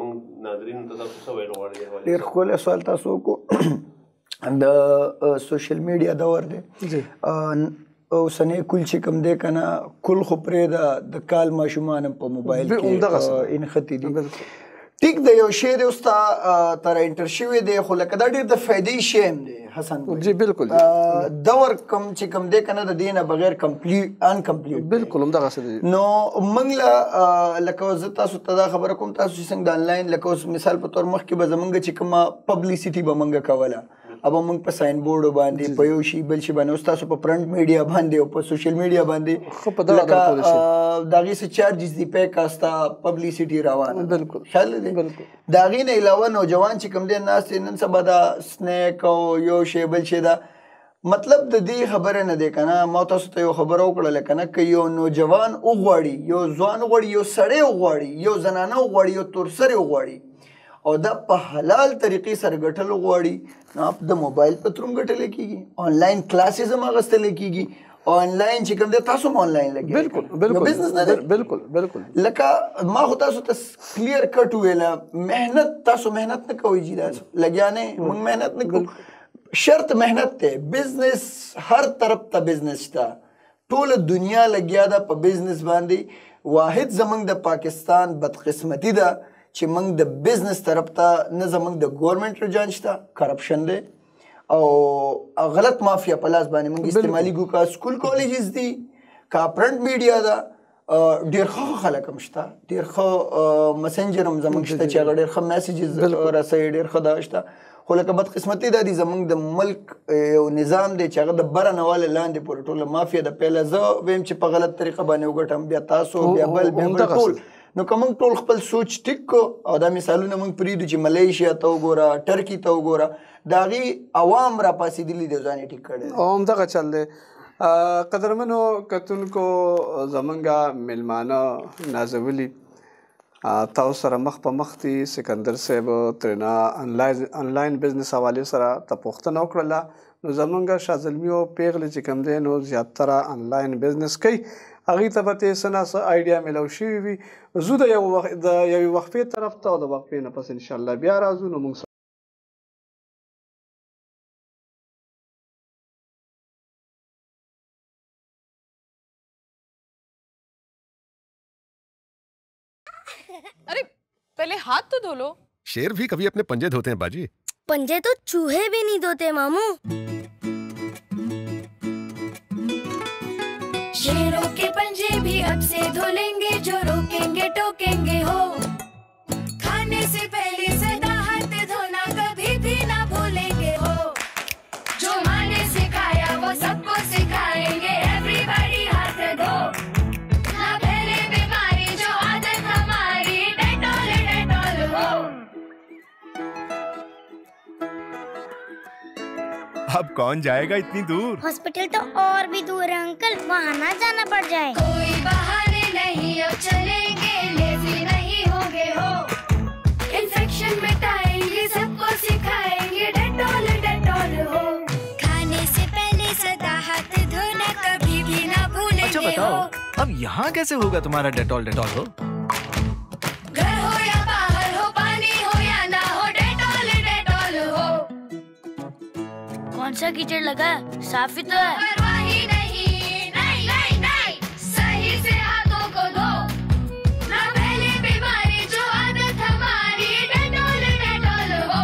موږ ناظرینو ته تاسو څه ویل غواړئ ډیر خپل سوال تاسو کو د سوشل میډیا دور دی او سنې کول چې کوم دی کنه کل خو پرې د کال ماشومان په موبایل کې ان ختی دي ټیک د یو شی دی اوستا تر انټرشیو دی خو لکه دا ډیر د فائدې شی هم دی حسن جی بالکل دور کم چې کم دی کنه د دینه بغیر کمپلیټ ان کمپلیټ بالکل هم دغه څه دی نو منګلا لکه زه تاسو ته خبره کوم تاسو څنګه د انلاین لکه مثال په تور مخ کې به زمونږ چې کومه پبلسټي به منګه کوله अब موږ په ساين بورډ باندې په یو شی بل شي باندې تاسو په پرنٹ میډیا باندې او په سوشل میډیا باندې لکه داغي څه چارجز دی پې کاستا پبلسټي روانه بالکل خیال دی داغي نه علاوه نوجوان چې کوم دي ناس نن سبا دا سنیک او یو شی بل شي دا مطلب د دې خبره نه دی کنه ما تاسو ته یو خبره وکړه کنه ک یو نوجوان او غواړي یو ځوان غواړي یو سړی غواړي یو زنانه غواړي یو تورسره غواړي او دا په حلال طریقې سره ګټل غواړي نو د موبایل په تروم ګټل کیږي آنلاین کلاسز هم غستل کیږي آنلاین چې کوم د تاسو آنلاین لګي بالکل بالکل لکه ما خو تاسو ته کلیر کټ ویل مهنت تاسو مهنت نه کوئ جی تاسو لګیا نه موږ مهنت نه کوو شرط مهنت ته بزنس هر طرف ته بزنس تا ټول دنیا لګیا ده په بزنس باندې واحد زمنګ د پاکستان بدقسمتی ده چې موږ د بزنس طرف ته نه زموږ د ګورنمنت رجحان شته کرپشن دی او غلط مافیا په لاس باندې موږ استعمالي ګو کا سکول کالجز دي کا پرنٹ میډیا دا ډیر ښه خلک هم شته ډیر ښه مسنجر هم زموږ شته چې ډیر ښه میسیجز رسوي ډیر ښه دا شته خو لکه بدقسمتي دا دي زموږ د ملک یو نظام دی چې هغه د برنواله لاندې پورې ټوله مافیا د پیله زه ویم چې په غلط طریقه باندې وګټم بیا تاسو بیا بل ټول نو کوم ټول خپل سوچ ټیک کو او دا مثالونه موږ پریدو چې ملیشیا ته وګوره ټرکی ته وګوره داغي عوام را پاسې دي ځان ټیک کړي او هم دغه چل دی قدرمنو کتونکو زمونږه ملمانه نازولی تاسو سره مخ په مخ دي سکندر صاحب ترنا انلاین بزنس حواله سره تپوختنه وکړه نو زمونږه شازلمیو پیغله چې کوم دی نو زیاتره انلاین بزنس کوي هغه ته به سنا آیډیا ملو شي وي زو د یو وقفې طرف ته او د وقفې نه پس ان شاء الله بیا راځو نو موږ अरे पहले हाथ तो धो लो। शेर भी कभी अपने पंजे धोते हैं बाजी। पंजे तो चूहे भी नहीं धोते मामू। शेरों के पंजे भी अब से धो लेंगे जो रोकेंगे टोकेंगे हो। खाने से पहले सदा हाथ धोना कभी भी ना भूलेंगे हो। जो माँ ने सिखाया वो सबको सिखाएंगे एवरीबॉडी हाथ धो। ना फैले बीमारी जो आदत हमारी डेटॉल डेटॉल हो। अब कौन जाएगा इतनी दूर? हॉस्पिटल तो और भी दूर है अंकल, वहाँ ना जाना पड़ जाए। कोई बहाने नहीं अब चलेंगे, लेजी नहीं होंगे हो। इन्फेक्शन मिटाएंगे सबको सिखाएंगे डेटॉल डेटॉल हो। खाने से पहले सदा हाथ धोना कभी भी ना भूलेंगे। अच्छा बताओ अब यहाँ कैसे होगा तुम्हारा डेटॉल डेटॉल हो? घर हो या बाहर हो, पानी हो या ना हो, डेटॉल डेटॉल हो। कौन सा कीचड़ लगा, साफ ही तो है। परवाही नहीं, नहीं नहीं नहीं, सही से हाथों को धो। ना पहले बीमारी जो आदत हमारी डेटॉल डेटॉल हो।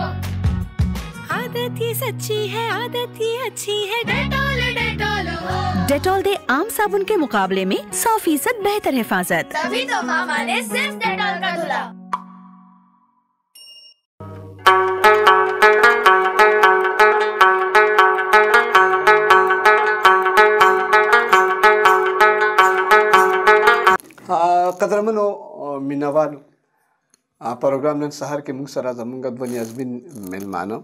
आदत अच्छी है, आदत ही अच्छी है। डेटॉल डेटॉल हो। डेटॉल दे आम साबुन के मुकाबले में 100% बेहतर हिफाजत। तभी तो मामा ने सिर्फ डेटॉल का धुला। قدرمنو مینوالو پروګرام نن سهار کې موږ سره زموږ دوه نیازبین میلمانه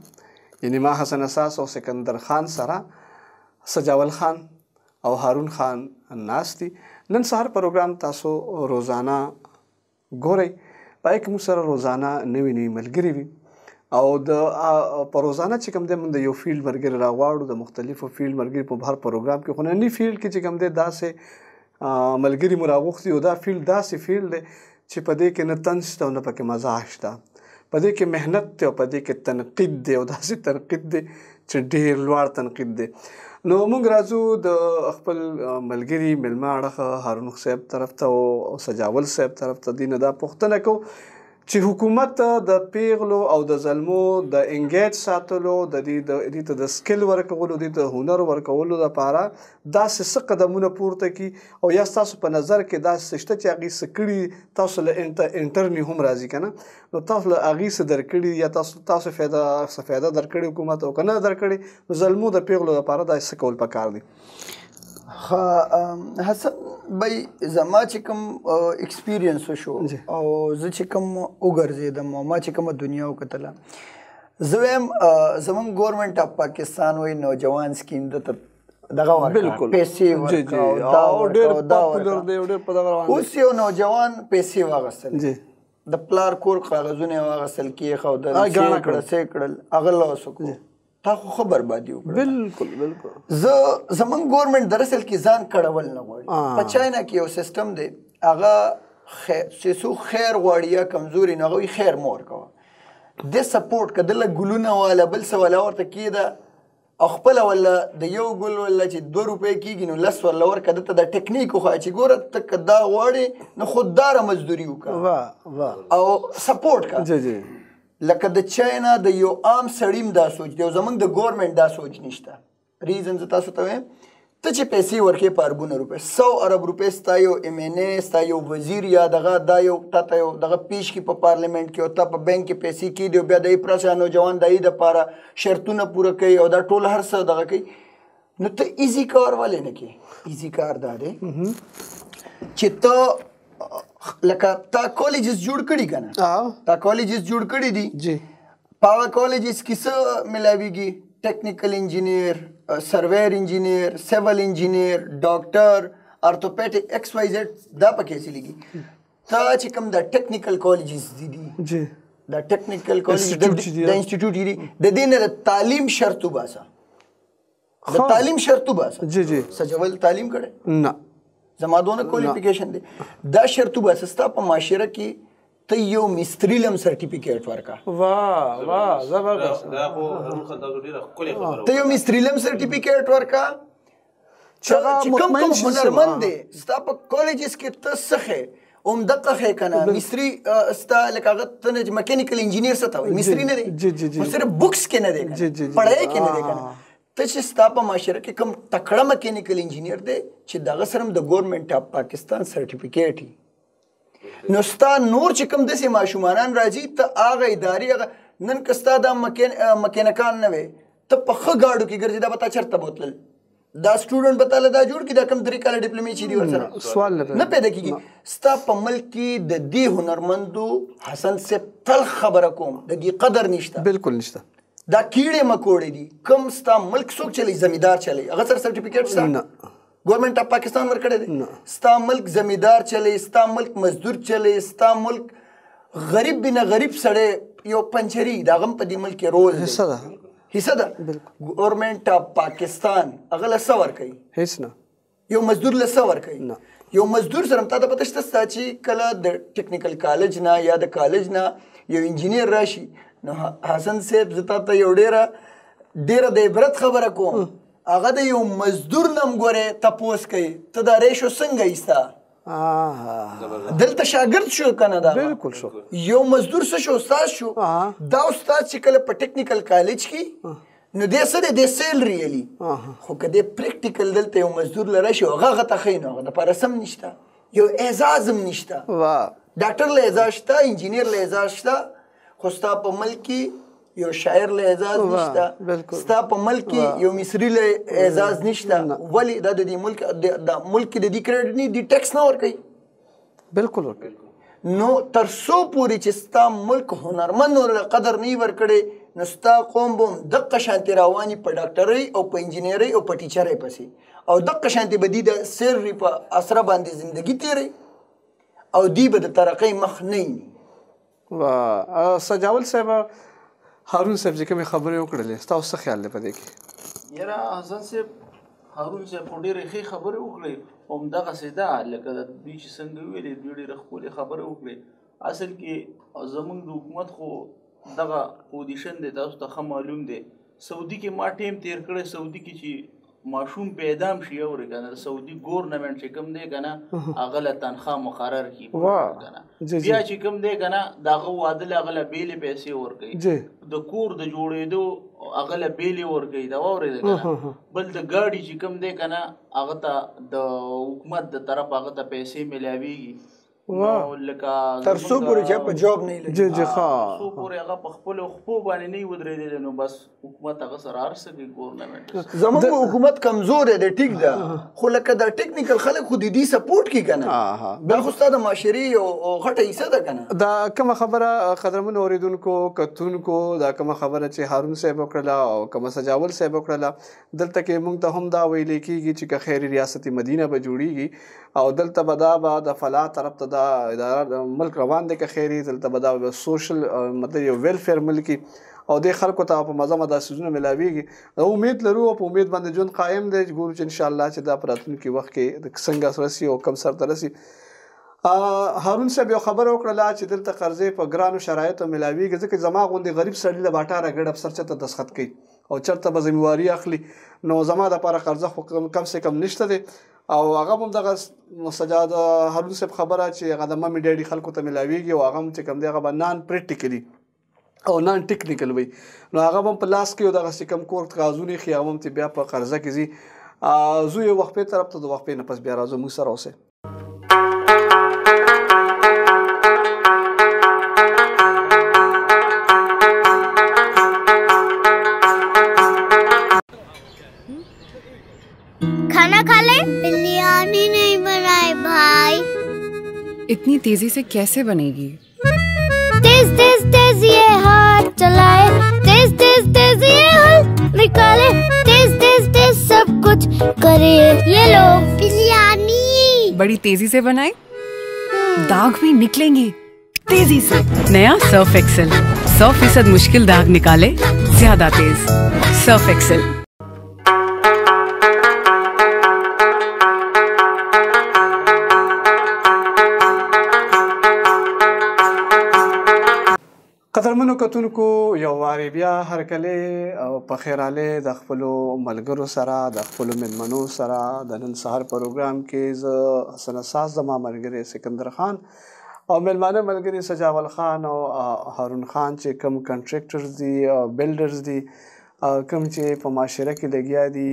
یعنی ما حسن اساس او سکندر خان سره سجاول خان او هارون خان ناستي نن سهار پروګرام تاسو روزانه ګورئ پای کې موږ سره روزانه نوی ملګري وي او د پروزانه چې کوم د من د یو فیلډ مرګري راغواړو د مختلفو فیلډ مرګري په بهر پروګرام کې خو نننی فیلډ کې چې کوم د داسې ملګري مراغوختي او دا فیلډ داسې فیلډ دی چې په دې کې نه طنز شته او نه پکې مزاح شته، په دې کې محنت دی او په دې کې تنقید دی او داسې تنقید دی چې ډېر لوړ تنقید دی. نو موږ راځو د خپل ملګري میلمه اړخ هارون صاحب طرف ته او سجاول صاحب طرف ته دې نه دا پوښتنه کوو چې حکومت د پیغلو او د ظلمو د انګیج ساتلو د دې ته د سکل ورکولو د هنر ورکولو لپاره داسې څه قدمونه پورته کړي او یا ستاسو په نظر کې داسې شته چې هغې څه کړي تاسو له انټرني هم راځي که نه نو تاسو له هغې څه درکړي یا تاسو څه فایده درکړي حکومت او که نه درکړي نو ظلمو د پیغلو لپاره داسې څه کول پکار دي؟ حسن بای زما چې کوم ایکسپیرینس وشو او زه چې کوم وګرځېدم او ما چې کومه دنیا وکتله زه وایم زموږ ګورنمنټ اف پاکستان وایي نوجوان سکیم دته دغه ورکړه پیسې ورکړه اوس یو نوجوان پیسې واغستل د پلار کور کاغذونه واغستل کېښودل څه کړل څه کړل هغه لوس وکړو تا خو ښه بربادي وکړه. بالکل بالکل زه زموږ ګورنمنټ دراصل کې ځان کړول نه غواړي. په چاینا کې یو سیستم دی هغه چې څوک خیر غواړي یا کمزوري نو هغه خیر مه ورکوه د سپورټ که دله ګلونه واله بل څه واله ورته کېده او خپله ولا د یو ګل ولا چې 2 روپۍ کېږي نو 10 ولا ورکه دته د ټکنیک وښایه چې ګوره ته که دا غواړې نو خودداره مزدوري وکړه او سپورټ کا لکه د چاینا د یو عام سړیم دا سوچ دی او زمونږ د ګورنمنټ دا سوچ نشته. ریزن زه تاسو ته وایم ته چې پیسې ورکې په اربونه روپۍ 100 ارب روپۍ ستا یو ایم این ای ستا یو وزیر یا دغه دا یو تا ته یو دغه پیش کړي په پارلیمنټ کې او تا په بینک کې پیسې کېږدي او بیا د یې پرسه نوجوان د یې دپاره شرطونه پوره کوي او دا ټول هر څه دغه کوي نو ته ایزي کار ولې نه کوې. ایزي کار دا دی چې ته لکه تا کالجز جوړ کړي که نه تا کالجز جوړ کړي دي په هغه کالجز کې څه ملاویږي ټیکنیکل انجینیر سرویر انجینیر سیول انجینیر ډاکټر ارتوپیډک ایکس وائی زیډ دا پکې چلیږي. تا چې کوم د ټیکنیکل کالجز دي د ټیکنیکل کالج د انسټیټیوټ دي د دې نه د تعلیم شرط وباسه د تعلیم شرط وباسه. سجاول تعلیم کړی نه زما دونه کوالیفیکیشن دی دا شرط وباسه ستا په معاشره کې ته یو مستري لم سرټیفیکیټ ورکړه. واه واه زبردست ته یو مستري لم سرټیفیکیټ ورکړه چې کوم هنرمند دی ستا په کالجز کې ته څه ښې عمدته ښې که نه مستري ستا لکه هغه ته میکینیکل انجینیر څه ته وایي مستري نه دی خو صرف بکس کې نه دی پړی کې نه دی که نه ته چې ستا په معاشره کې کوم تکړه میکینیکل انجینیر دی چې دغه سره هم د ګورنمنټ اف پاکستان سرټیفیکیټ وي نو ستا نور چې کوم داسې ماشومانان راځي ته هغه ادارې نن که ستا دا مکینکان نه وی ته په ښه ګاډو کې ګرځې دا به تا چېرته بوتلل دا سټوډنټ به تاله دا جوړ کړي دا کوم 3 کاله ډیپلومې چې دي ورسره نه پیدا کېږي. ستا په ملک کې د دې هنرمندو حسن صاحب تل خبره کوم د دې قدر نشته بالکل نشته دا کیړې مکوړې دي کوم ستا ملک څوک چلی زمیندار چلی هغه سره سرټیفیکیټ شته نه ګورنمنټ اف پاکستان ورکړی دی ستا ملک زمیندار چلی ستا ملک مزدور چلی ستا ملک غریب بنا غریب سړی یو پنچري د هغه هم په دې ملک کې رول حصه ده ګورنمنټ اف پاکستان هغه له څه ورکوي هېڅ نه یو مزدور له څه ورکوي یو مزدور سره هم تا ته پته شته ستا چې کله د ټیکنیکل کالج نه یا د کالج نه یو انجینیر راشي نو حسن صاحب زه تا ته یو ډېره د عبرت خبره کوم هغه د یو مزدور نه هم ګورې تپوس کوي ته دا ریشو څنګه ایسته دلته شاګرد شو که نه دا بالکل شو یو مزدور څه شو استاد شو دا استاد چې کله په ټیکنیکل کالج کې نو دې څه دی دې سیلري یلي خو که دې پریکټیکل دلته یو مزدور له راشي او هغه ته ښیي نو هغه دپاره سم نشته یو اعزاز هم نشته ډاکټر له اعزاز شته انجینیر له اعزاز شته خو ستا په ملک کې یو شاعر له اعزاز نشته ستا په ملک کې یو مصري له اعزاز نشته ولې دا د دې ملک کې د دې کریډټ نه دي ټیکس نه ورکوي بالکل ورکوي نو تر څو پورې چې ستا ملک هنرمند ورله قدر نه ورکړی نو ستا قوم به هم دقه شانتې رواني په ډاکټرۍ او په انجینرۍ او په ټیچرۍ پسې او دقه شانتې به دوی د سیلري په اسره باندې زندګي تېروي او دوی به د ترقۍ مخ نه ویني. سجاول صاحب هارون صاحب چې کومې خبرې وکړلې ستاسو څه خیال دی په دې کې؟ یاره حسن صاحب هارون صاحب خو ډېرې ښې خبرې وکړې همدغسې ده لکه د دوی چې څنګه ویلې دوی ډېرې ښکلې خبرې وکړې اصل کې زموږ د حکومت خو دغه پوزیشن دی تاسو ته ښه معلوم دی سعودي کې ما ټیم تیر کړی سعودي کې چې ماشوم پیدا هم شي اورې که نه د سعودي ګورنمنټ چې کوم دی که نه هغه له تنخوا مقرر کړي که نه بیا چې کوم دی که نه د هغه واده له هغه له بېلې پیسې ورکوي د کور د جوړېدو هغه له بېلې ورکوي دا واورېده که نه بل د ګاډي چې کوم دی که نه هغه ته د حکومت د طرف هغه ته پیسې میلاویږي تر څو پورې چې په جاب نه لګي څو پورې هغه په خپلو خپو باندې نه وي ودرېدلی نو بس حکومت هغه سره هر څه کوي ګورنمنټ زموږ حکومت کمزوری دی ټیک ده خو لکه دا ټیکنیکل خلک خو د دې سپورټ کوي که نه دا خو ستا د معاشري یو غټه حصه ده که نه دا کومه خبره قدرمنو اورېدونکو کتونکو دا کومه خبره چې هارون صاحب وکړله او کومه سجاول صاحب وکړله دلته کې موږ ته هم دا ویلی کېږي چې که خیر ریاست مدینه به جوړېږي او دلته به دا به د فلاح طرف ته دا اداره ملک روان دی که خیري دلته به دا سوشل مطلب یو ویلفیر ملکي او دې خلکو ته په مزه مده څیزونه میلاویږي امید لرو او په امید باندې ژوند قایم دی ګورو چې انشاءالله چې دا په راتلونکي وخت کې څنګه رسي او کم سر ته رسي. هارون صاحب یو خبره وکړله چې دلته قرضې په ګرانو شرایطو میلاویږي ځکه زما غوندې غریب سړي له باټاره ګډ افسر چېرته دستخط کوي او چېرته به ذمواري اخلي نو زما دپاره قرضه خو کم سے کم نشته دی او هغه هم دغه سجاد هارون صاحب خبره چې هغه د مامي ډیډي خلکو ته میلاویږي او هغه هم چې کوم دی هغه به نان پریکټیکلي او نان ټیکنیکل وي نو هغه هم په لاس کې دغسې کوم کور کاغذونه ایښي هغه هم چې بیا په قرضه کې ځي زه یو وقفې طرف ته د وقفې نه پس بیا راځو موږ سره اوسئ. खाना खा ले बिरयानी नहीं बनाए भाई इतनी तेजी से कैसे बनेगी? तेज तेज तेज ये हाथ चलाए तेज तेज तेज ये हाथ निकाले तेज तेज तेज सब कुछ करे ये लो बिरयानी बड़ी तेजी से बनाए दाग भी निकलेंगे तेजी से। नया सर्फ एक्सेल 100% मुश्किल दाग निकाले ज्यादा तेज। Surf Excel قدرمنو کتونکو یو وارې بیا هرکلې او په خیر راغلې د خپلو ملګرو سره د خپلو مېلمنو سره د نن سهار پروګرام کې زه حسن اساس زما ملګری سکندر خان او مېلمانه ملګري سجاول خان او هارون خان چې کوم کنټریکټرز دي او بلډرز دي کوم چې په معاشره کې لګیا دي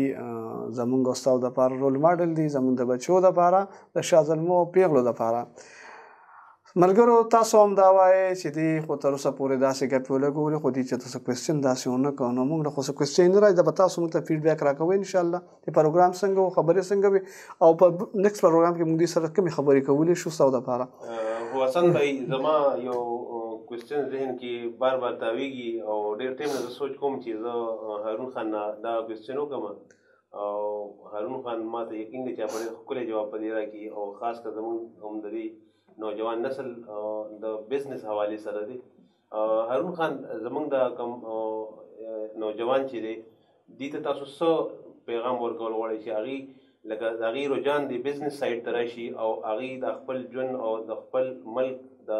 زمونږ او ستاسو دپاره رول ماډل دي زمونږ د بچو دپاره د شازلمو او پیغلو دپاره. ملګرو تاسو هم دا وایئ چې دی خو تر اوسه پورې داسې ګپې ولګولې خو دی چې تاسو کوېسچن داسې ونه کړو نو موږ له خو څه کوېسچن نه راځي دا به تاسو موږ ته فیډبیک راکوئ انشاءالله چې پروګرام څنګه و خبرې څنګه وي او په نیکسټ پروګرام کې موږ دې سره کومې خبرې کولی شو ستاسو دپاره. خو حسن بھائی زما یو کوېسچن ذهن کې بار بار تاویږي او ډېر ټایم نه زه سوچ کوم چې زه هارون خان نه دا کوېسچن وکړم او هارون خان ما ته یقین دی چې هغه ډېر ښکلی جواب په دې راکړي او خاص کر زموږ هم د دې نوجوان نسل د بزنس حوالې سره دی. هارون خان زموږ د کوم نوجوان چې دی دې ته تاسو څه پیغام ورکول غواړئ چې هغې لکه د هغې رجحان د بزنس سایډ ته راشي او هغې د خپل ژوند او د خپل ملک د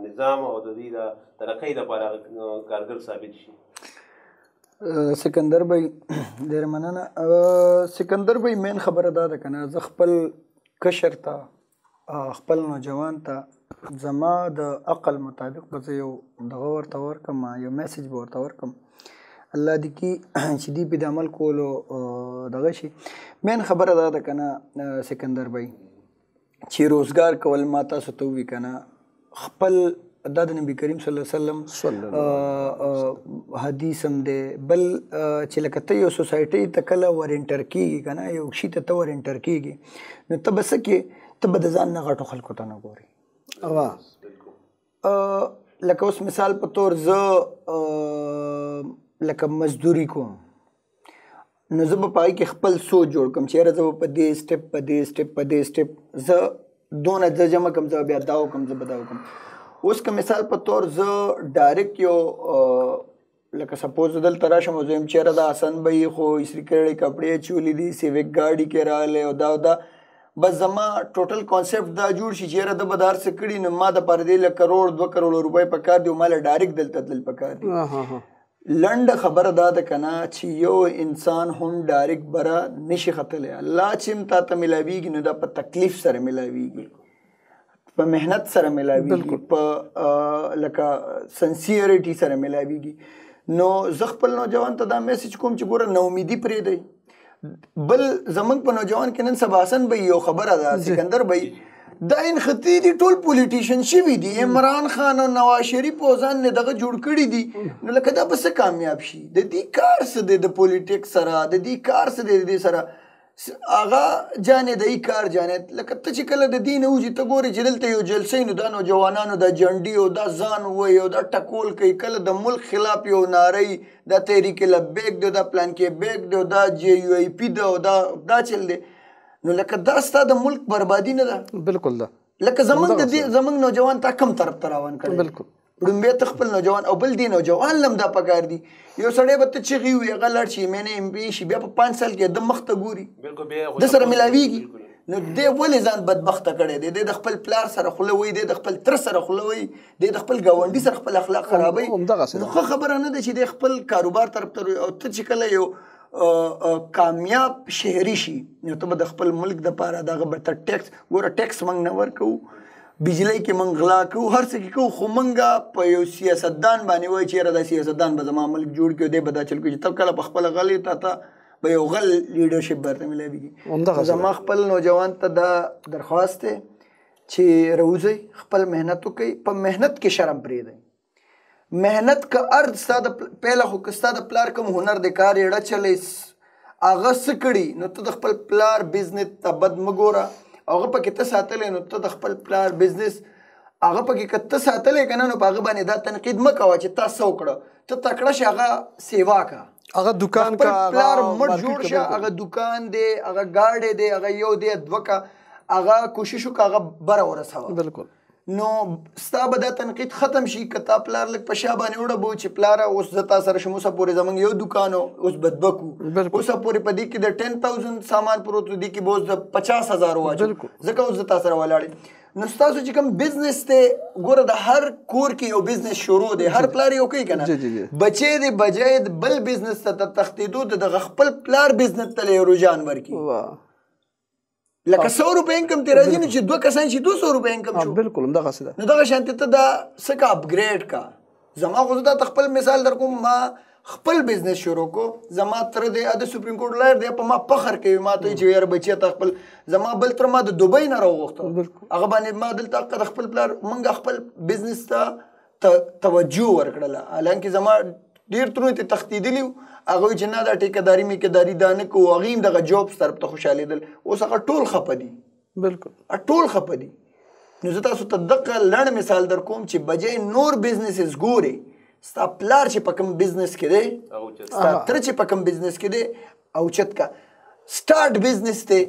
نظام او د دې د ترقۍ لپاره کارګر ثابت شي؟ سکندر بھائی ډېره مننه. سکندر بھائی مین خبره دا ده که نه زه خپل کشر ته خپل نوجوان ته زما د عقل مطابق به زه یو دغه ورته ورکړم یو میسج به ورته ورکړم الله دې کې چې دوی په د عمل کولو دغه شي. مین خبره دا ده که نه سکندر بھائی چې روزګار کول ما تاسو ته ووي که نه خپل دا د نبی کریم صلی الله علیه وسلم حدیث هم دی. بل چې لکه ته یو سوسایټۍ ته کله ور انټر کېږي که نه یو شي ته ور انټر کېږي نو ته به څه کې ته به د ځان نه غټو خلکو ته نه ګورې. لکه اوس مثال په طور زه لکه مزدوري کوم نو زه به په هغې کې خپل سوچ جوړ کړم چې یاره زه به په دې سټپ په دې سټپ په دې سټپ زه دونه زه جمع کړم زه بیا دا وکړم زه به دا وکړم. اوس که مثال په طور زه ډایرکټ یو لکه سپوز دلته راشم او زه یم چېرې دا حسن بھائی خو استري کړی کپړې اچولي دي سیویک ګاډي کې راغلی او دا او دا بس زما ټوټل کانسیپټ دا جوړ شي چې یاره ده به دا هر څه کړي نو ما دپاره دی له کروڑ 2 کروڑ روپۍ پکار دي او ما له ډایرکټ دلته تلل پکار دي. لنډه خبره دا ده که نه چې یو انسان هم ډایرکټ بره نشي ختلی. الله چې هم تا ته میلاویږي نو دا په تکلیف سره میلاویږي په محنت سره ملاویږي په لکه سنسیریټي سره ملاویږي. نو زه خپل نوجوان ته دا میسج کوم چې ګوره ناامیدي پرېږدئ. بل زمونږ په نوجوان کې نن سبا حسن بھائی یو خبره ده سکندر بھائی دا انخطي دي ټول پولیټیشن شوي دي عمران خان او نواز شریف او ځان نه دغه جوړ کړي دي نو لکه دا به څه کامیاب شي. د دې کار څه دی د پولیټیکس سره د دې کار څه دی د دې سره آغا جانې د ای کار جانې لکه ته چې کله د دې نه وځي ته ګورې چې دلته یو جلسه نو دا نوجوانانو دا جنډي او دا ځان ووایي او دا ټکول کوي کله د ملک خلاف یو ناره دا تحریک لبیک دی دا پلان کې بیک دی دا جے یو ای پی دی او دا چل دی نو لکه دا ستا د ملک بربادي نه ده. بالکل ده لکه زمونږ نوجوان تا کم طرف ته روان کړی. بالکل ړومبی ته خپل نوجوان او بل دی نوجوان لم دا پکار دي. یو سړی به ته چغې وي هغه لاړ شي مینه ایم پی شي بیا په 5 سال کې د مخ ته ګوري د سره ملاویږي نو دی ولې ځان بدبخته کړی دی. دی د خپل پلار سره خوله وایي دی د خپل تر سره خوله وایي دی د خپل ګاونډي سره خپل اخلاق خرابوي. نو ښه خبره نه ده چې دی خپل کاروبار طرف ته او ته چې کله یو کامیاب شهري شي نو ته به د خپل ملک دپاره دغه به ته ټیکس ګوره ټیکس موږ نه ورکوو بجلی کې موږ غلا کوو هر څه کې کوو خو موږ په یو سیاستدان باندې وایي چې یاره دا سیاستدان به زما ملک جوړ کړي دی به دا چل کړي چې ته کله په خپله غلې تا ته به یو غل لیډرشپ درته ملاویږي. زما خپل نوجوان ته دا درخواست دی چې راوځئ خپل محنت وکړئ په محنت کې شرم پرېږدئ. محنت که ارد ستا د پهله خو که ستا د پلار کوم هنر د کار یې ډچلی هغه څه کړي نو ته د خپل پلار بزنس ته بد مه ګوره هغه پکې ته ساتلی نو ته د خپل پلار بزنس هغه پکې که ته ساتلی که نه نو په هغه باندې دا تنقید مه کوه چې تا څه وکړه ته تکړه شي هغه سیوا کا هغه دکان کا خپل پلار مړ جوړ شه هغه دکان دی هغه ګاډی دی هغه یو دی دوه کا هغه کوشش وکړه هغه بره ورسوه. بالکل نو ستا به دا تنقید ختم شي که تا پلار لږ په شا باندې وړبو چې پلاره اوس زه تا سره شم اوسه پورې زموږ یو دوکان اوس بدبکو اوسه پورې په دې کې د 10,000 سامان پروت دي کې به اوس د 50,000 واچو ځکه اوس زه تا سره ولاړې. نو ستاسو چې کوم بزنس دی ګوره د هر کور کې یو بزنس شروع دی هر پلار یو کوي که نه بچې دی بجای بل بزنس ته تښتېدو د دغه خپل پلار بزنس ته یې رجحان ورکړي. لکه 100 روپۍ انکم تی راځي نو چې 2 کسان چې 200 روپۍ انکم شو. بالکل همدغسې ده. نو دغه شانتې ته دا څه کا اپګریډ کا. زما خو زه دا خپل مثال در کوم ما خپل بزنس شروع کو زما تر د سپریم کورټ لایر دی په ما فخر کوي ما ته چې یاره بچی ته خپل زما بل تر ما د دوبۍ نه راوغوښته هغه باندې ما دلته د خپل پلار موږ خپل بزنس ته توجه ورکړله حالانکه زما ډېر ترونه ته تښتېدلي وو هغه وایي چې نه دا ټیکهداري میکهداري دا نه کوو هغوی هم دغه جابس طرف ته خوشحالېدل اوس هغه ټول خفه دي. بالکل ټول خفه دي. نو زه تاسو ته دغه لنډ مثال در کوم چې بجای نور بزنسز ګورې ستا پلار چې په کوم بزنس کې دی ستا تره چې په کوم بزنس کې دی اوچت کا سټارټ بزنس دی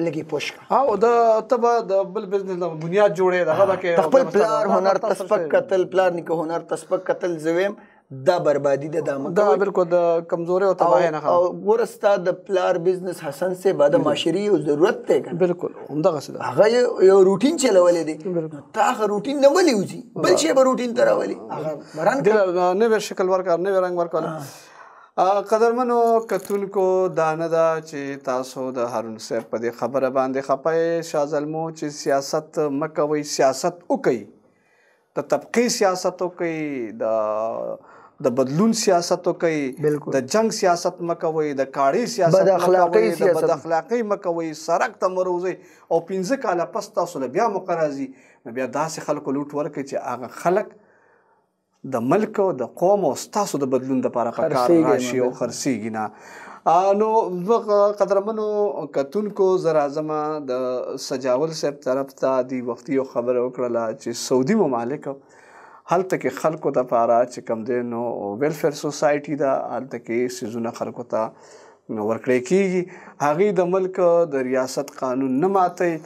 لګي پوش کا او ته به د بل بزنس د بنیاد جوړې دغه به کې خپل پلار هنر ته سپک کتل پلار نیکه هنر ته سپک کتل زه ویم دا بربادي ده دا بالکل د کمزورۍ او تباهۍ نه ګوره ستا د پلار بزنس حسن صاحب د معاشري یو ضرورت دی که بالکل همدغسې ده هغه یو روټین چلولی دی تا هغه روټین نه ولې وځي بل شی به روټین ته راولي هغه رنګ نوی شکل ورکړه نوی رنګ ورکړه. قدرمنو کتونکو دا نه ده چې تاسو د هارون صاحب په دې خبره باندې خفه یې شاه زلمو چې سیاست مه کوئ سیاست وکئ د طبقې سیاست وکئ د د بدلون سیاست کوي د جنگ سیاست مکوي د کاړي سیاست مکوي د بد اخلاقی مکوي سرک ته مروزي او 15 کاله پس تاسو له بیا مقرازي بیا داسې خلکو لوټ ورکړي چې هغه خلک د ملک او د قوم او تاسو د بدلون لپاره په کار راشي او خرڅيږي نه. نو قدرمنو کتونکو زر اعظم د سجاول صاحب طرف ته دی وختي خبر وکړه چې سعودي ممالک هلته کې خلکو ته پاره چې کم دی نو ویلفیر سوسایټي دا هلته کې سیزونه خلکو ته ورکړی کېږي هغې د ملک د ریاست قانون نه ماتوي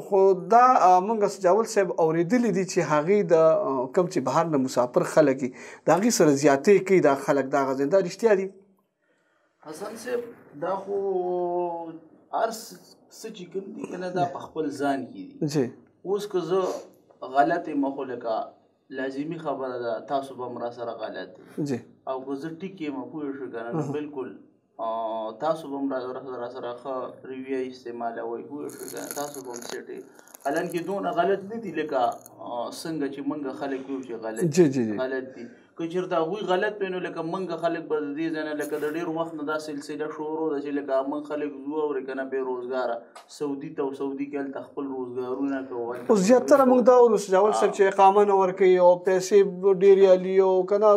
خو دا موږ سجاول صاحب اورېدلی دي چې هغې د کوم چې بهر نه مسافر خلک دي د هغې سره زیاتې کوي دا خلک دا غځي دا رښتیا دي حسن صاحب دا خو هر څه چې کوم دي که نه دا په خپل ځان کې دي اوس که زه غلط مخو لکه لازمي خبره ده تاسو به هم را سره غلط دي او که زه ټیک یم پوه شو که نه بلکل تاسو به هم را سره ښه رویه استعمالوئ پوه شو که نه تاسو به هم سیټ حالان کې دونه غلط نه دي لکه څنګه چې موږ خلک ویو چې غلط دي که چېرته هغوی غلط وي نو لکه موږ خلک به د دې ځای نه لکه د ډېر وخت نه دا سلسله شروع ده چې لکه موږ خلک ځو اورې که نه بې روزګاره سعودي ته او سعودي کې هلته خپل روزګارونه کوو اوس زیاتره موږ دا اورو سجاول صاحب چې اقامه نه ورکوي او پیسې ډېرې علي او که نه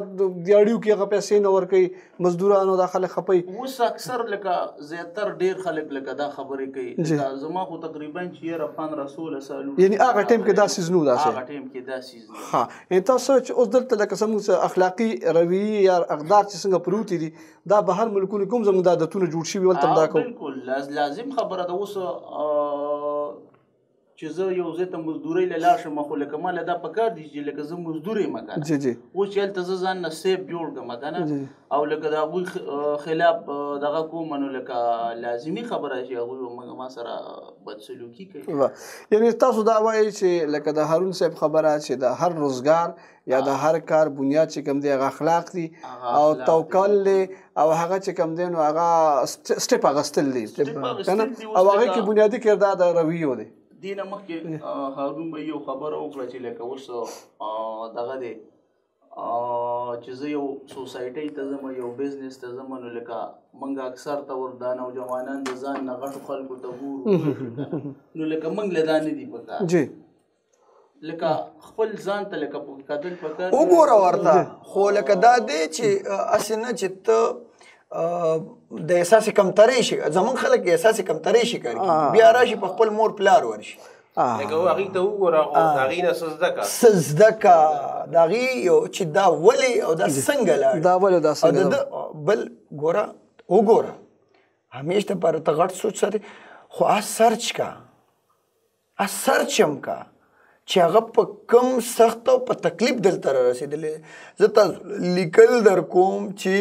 دیاړیو کې هغه پیسې نه ورکوي مزدورانو دا خلک خپوي اوس اکثر لکه زیاتر ډېر خلک لکه دا خبرې کوي لکه زما خو تقریبا چې یاره 15-16 سالو یعنې هغه ټایم کې دا سیز نه و داسې هغه ټایم کې دا سیز نه ها یعنې تاسو چې اوس دلته لکه زموږ اخلاقي رویې یا اقدار چې څنګه پروتې دي دا بهر ملکونو کوم زموږ دا عادتونه جوړ شوي ولته هم دا کوو بالکل لازم خبره ده اوس چې زه یو ځای ته مزدورۍ له لاړ شم خو لکه ما له دا پکار دي چې لکه زه مزدور یم که نه اوس چې هلته زه ځان نه سیف جوړ کړم که نه او لکه د هغوی خلاف دغه کوم نو لکه لازمي خبره چې هغوی ما سره بدسلوکي کوي یعنې تاسو دا وایئ چې لکه د هارون صاحب خبره چې د هر روزګار یا د هر کار بنیاد چې کوم دی هغه اخلاق دي او توکل دی او هغه چې کوم دی نو هغه سټپ اخیستل دي که نه او هغې کې بنیادي کردار د رویو دی دینه مخکې هارون به یو خبره وکړه چې لکه اوس دغه دی چې زه یو سوسایټۍ ته ځم یو بزنس ته ځم نو لکه موږ اکثر ته دا نوجوانان د ځان نه غټو خلکو ته ګورو نو لکه موږ له دا نه دي پکار لکه خپل ځان ته لکه کتل پکار وګوره ورته خو لکه دا دی چې هسې نه چې ته د احساس کمترۍ شي زمونږ خلک احساس کمترۍ شکار کړي بیا راشي په خپل مور پلار ورشي لکه هغې ته وګوره خو د هغې نه څه زده کړه څه زده کړه د هغې یو چې دا ولې او دا څنګه لاړ دا ولې دا څنګه بل ګوره وګوره همیش دپاره ته غټ سوچ ساتې خو سرچ کا سرچ هم کا چې هغه په کم سخت او په تکلیف دلته را رسېدلی زه تاسو لیکل در کوم چې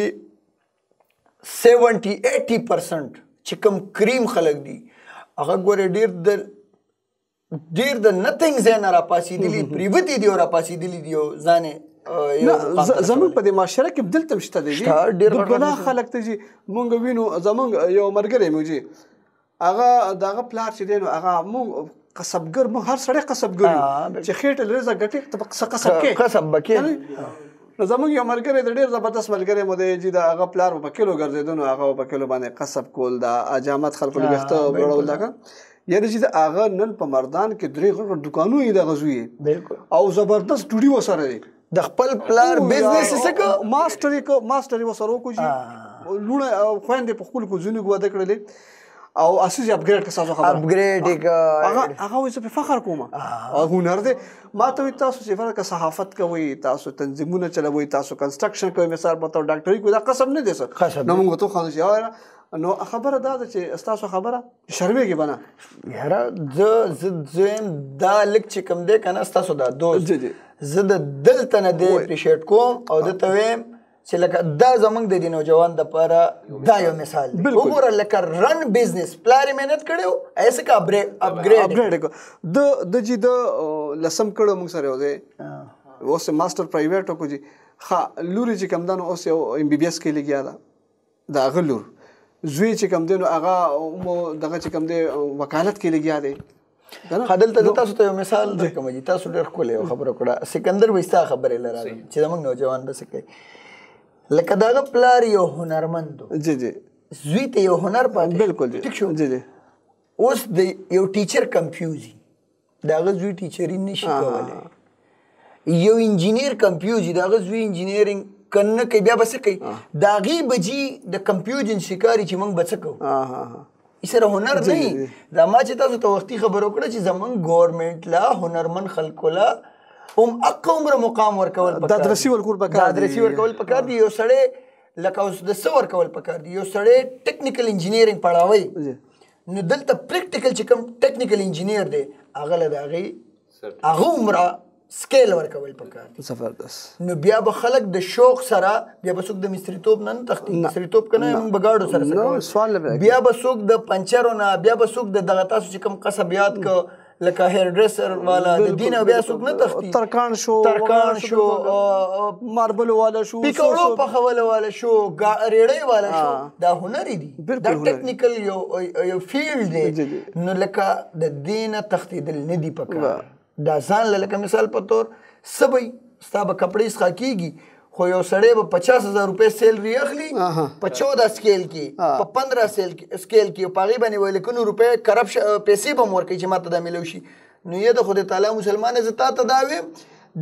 70-80% چې کوم کریم خلک دي هغه ګورې ډېر د نتنګ ځای نه راپاسېدلي پریوتي دي او راپاسېدلي دي او ځانې زموږ په دې معاشره کې دلته هم شته دی د ګناه خلک ته چې مونږ وینو زموږ یو ملګری مو چې هغه د هغه پلار چې دی نو هغه مونږ قصبګر مونږ هر سړی قصبګر یو چې خېټه لري ګټې ته په قصب کې قصب بکې نو زموږ یو ملګری د ډېر زبردست ملګری مو دی چې د هغه پلار په کلو ګرځېده نو هغه په کلو باندې قصب کول دا اجامت خلکو له ویښته جوړول دا یعنې چې د هغه نن په مردان کې 3 غټ دوکانونه یې دغه زوی او زبردست ډوډۍ ورسره دی د خپل پلار بزنس یې څه که ماسټر یې ورسره وکړو چې لوڼه خویندې په خپلو کوزونو کې واده کړلې او اساس اپګریډ که تاسو خبره اپګریډ هغه وایي زه پرې فخر کوم هنر دی ما ته وایي تاسو چې فرق صحافت کوئ تاسو تنظیمونه چلوئ تاسو کنسټرکشن کوئ مثال په توګه ډاکټري کوئ دا قسم نه دی سر نو موږ ته خو چې نو خبره دا ده چې ستاسو خبره شرمېږي به نه یاره زه یم دا لږ چې کوم دی که نه ستاسو دا دوست زه د دلته نه دی اپریشیټ کوم او دته ویم چې لکه دا زمونږ د دې نوجوان دپاره دا یو مثال دی وګوره لکه رن بزنس پلار یې محنت کړی و ایسه که اپګریډ کړو د چې د لسم کړو موږ سره یو ځای اوس ماسټر پرایویټ وکړو چې ښه لور یې چې کوم ده نو اوس یو MBBS کې لګیا ده د هغه لور زوی چې کوم دی نو هغه دغه چې کوم دی وکالت کې لګیا دی دلته زه تاسو ته یو مثال درکوم چې تاسو ډېر ښکلی یو خبره کړه سکندر به ستا خبرې له راغلم چې زموږ نوجوان به څه کوي لکه د هغه پلار یو هنرمند و جی جی زوی ته یو هنر پاتې بالکل ټیک شو جی جی اوس د یو ټیچر کنفیوز د هغه زوی ټیچري نشي کولی یو انجینیر کنفیوز د هغه زوی انجینیرینګ کنه کوي بیا به څه کوي د هغې بجي د کنفیوژن شکاري چې موږ به څه کوو سره هنر نه دا ما چې تاسو ته وختي خبر وکړه چې زمونږ ګورنمنټ لا هنرمند خلکو لا هم اقا عمره مقام ورکول پکار د ادرسي ورکول پکار د ادرسي ورکول پکار دي یو سړی لکه اوس د څه ورکول پکار دي یو سړی ټیکنیکل انجینیرینګ پړاوی نو دلته پریکټیکل چې کوم ټیکنیکل انجینیر دی هغه له د هغې هغه عمره سکیل ورکول پکار دي زبردست نو بیا به خلک د شوق سره بیا به څوک د مستریتوب نه تختی مستریتوب کنه موږ بغاړو سره سوال بیا به څوک د پنچرو نه بیا به څوک د دغه تاسو چې کوم قصبیات کو لکه هیر ډریسر والا د دینه بیا څوک نه تختی ترکان شو ماربل والا شو پیکوړو په خوله والا شو ریړې والا شو دا هنري دي دا ټیکنیکل یو فیلډ دی نو لکه د دینه تختیدل نه دی پکار دا ځان لکه مثال په تور سبي ستا به کپړې څخه کېږي خو یو سړی به 50,000 روپۍ سیلري اخلي په 14 سکیل کې په 15 سکیل کې په هغې باندې ویل کونو روپۍ پیسې به م ورکوي چې ما ته دا میلو شي نو یا د خدای تعالی مسلمان زه تا ته دا ویم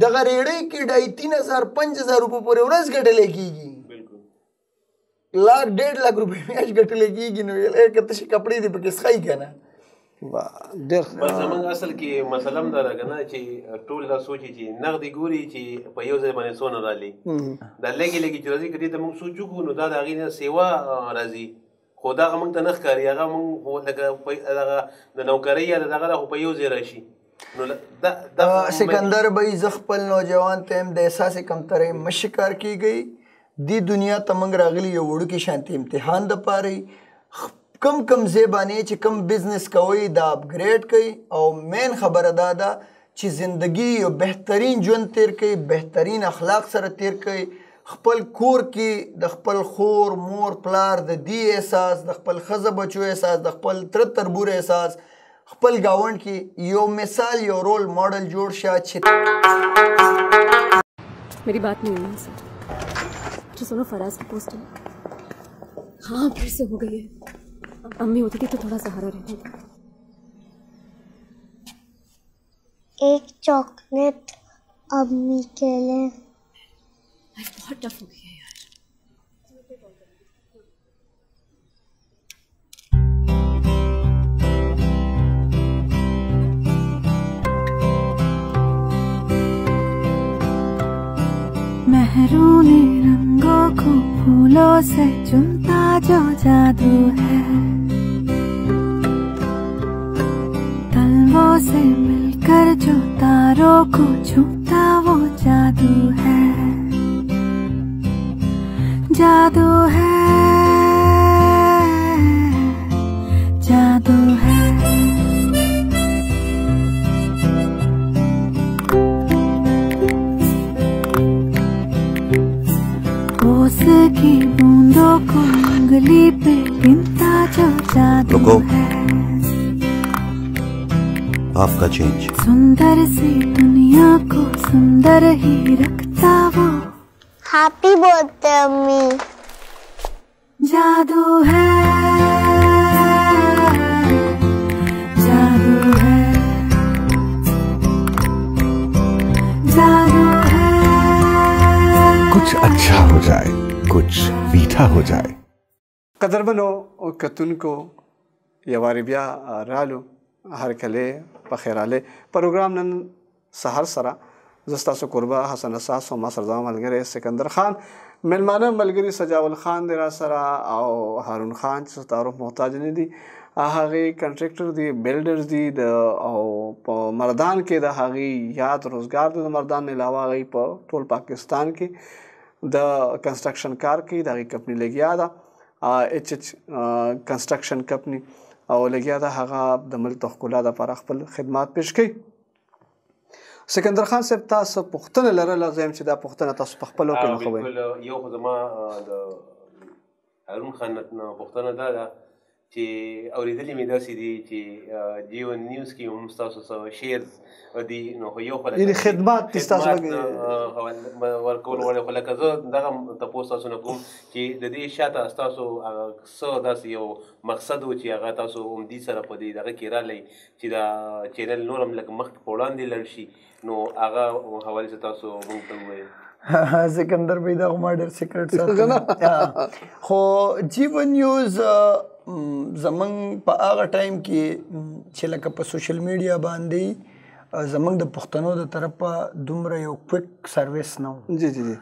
دغه ریړۍ کې ډای 3,000 5,000 روپۍ پورې ورځ ګټلی کېږي لاک 1.5 لاک روپۍ میاشت ګټلی کېږي نو ویل که تشې کپړې دې پکې څښئ که نه بس زمونږ اصل کې مسله هم دا ده که نه چې ټول دا سوچي چې نغدې ګوري چې په یو ځای باندې څونه رالي دا لږې لږې چې راځي که دې ته موږ سوچ وکړو نو دا د هغې نه سیوا راځي خو دا هغه موږ ته نه ښکاري هغه موږ لکه دغه د نوکرۍ یا د دغه خو په یو ځای راشي نو سکندر بھائی زه خپل نوجوان ته هم د احساس کمترۍ مه شکار کیږئ دې دنیا ته موږ راغلي یو وړوکي شانتي امتحان دپاره کم کم ځای باندې چې کم بزنس کوئ دا اپګریډ کوئ او مین خبره دا ده چې زندگی یو بهترین ژوند تیر کوئ بهترین اخلاق سره تیر کوئ خپل کور کې د خپل خور مور پلار د دې احساس د خپل ښځه بچو احساس د خپل تره تربور احساس خپل گاونډ کې یو مثال یو رول ماډل جوړ شه چې मेरी बात नहीं हुई सर जो सुनो फराज की पोस्ट हाँ फिर से हो गई है अम्मी होती थी तो थोड़ा सहारा रहता था एक चॉकलेट अम्मी के लिए बहुत टफ हो गई है यार महरूनी रंगों को फूलों से चुनता जो जादू है तलवों से मिलकर जो तारों को छूता वो जादू है जादू है जादू है ओस की बूंदों को उंगली पे गिनता जो जादू है आपका चेंज सुंदर सी दुनिया को सुंदर ही रखता वो हैप्पी बर्थडे अम्मी जादू है जादू है जादू है कुछ अच्छा हो जाए कुछ मीठा हो जाए قدرمنو کتونکو یوارې بیا رالو هر کله په خیراله پروګرام نن سحر سره زستاسو قربا حسن اساس او ما سره ملګری سکندر خان ملمانه ملګری سجاول خان دی را سره او هارون خان چې تعارف محتاج نه دي هغه کنټراکټر دی بلډرز دی او په مردان کې د هغه یاد روزګار د مردان نه علاوه هغه په ټول پاکستان کې د کنسټرکشن کار کې د کمپنی لګیا ده ایچ ایچ کنسټرکشن کمپنی او لګیا ده هغه د ملک د ښکلا لپاره خپل خدمات پیش کوي سکندر خان صاحب تاسو پوښتنه لرله زم چې دا پوښتنه تاسو په خپل وکړئ بالکل یو خو زما د هارون خان نه پوښتنه دا ده چې اورېدلي مې داسې دي چې جیون نیوز کې هم ستاسو څه شیرز دي نو خو یو خو یعنې خدمات دي ستاسو ورکول غواړي خو لکه زه دغه تپوس تاسو نه کوم چې د دې شاته ستاسو څه داسې یو مقصد و چې هغه تاسو همدې سره په دې دغه کې رالی چې دا چینل نور هم لږ مخکې په وړاندې لاړ شي نو هغه حوالې څه تاسو موږ ته وویل سکندر بھائی دا ما ډېر سیکرټ ساتل خو جیون نیوز زمونږ په هغه ټایم کې چې لکه په سوشل میډیا باندې زمونږ د پښتنو د طرفه دومره یو کویک سروس نه و جی جی جی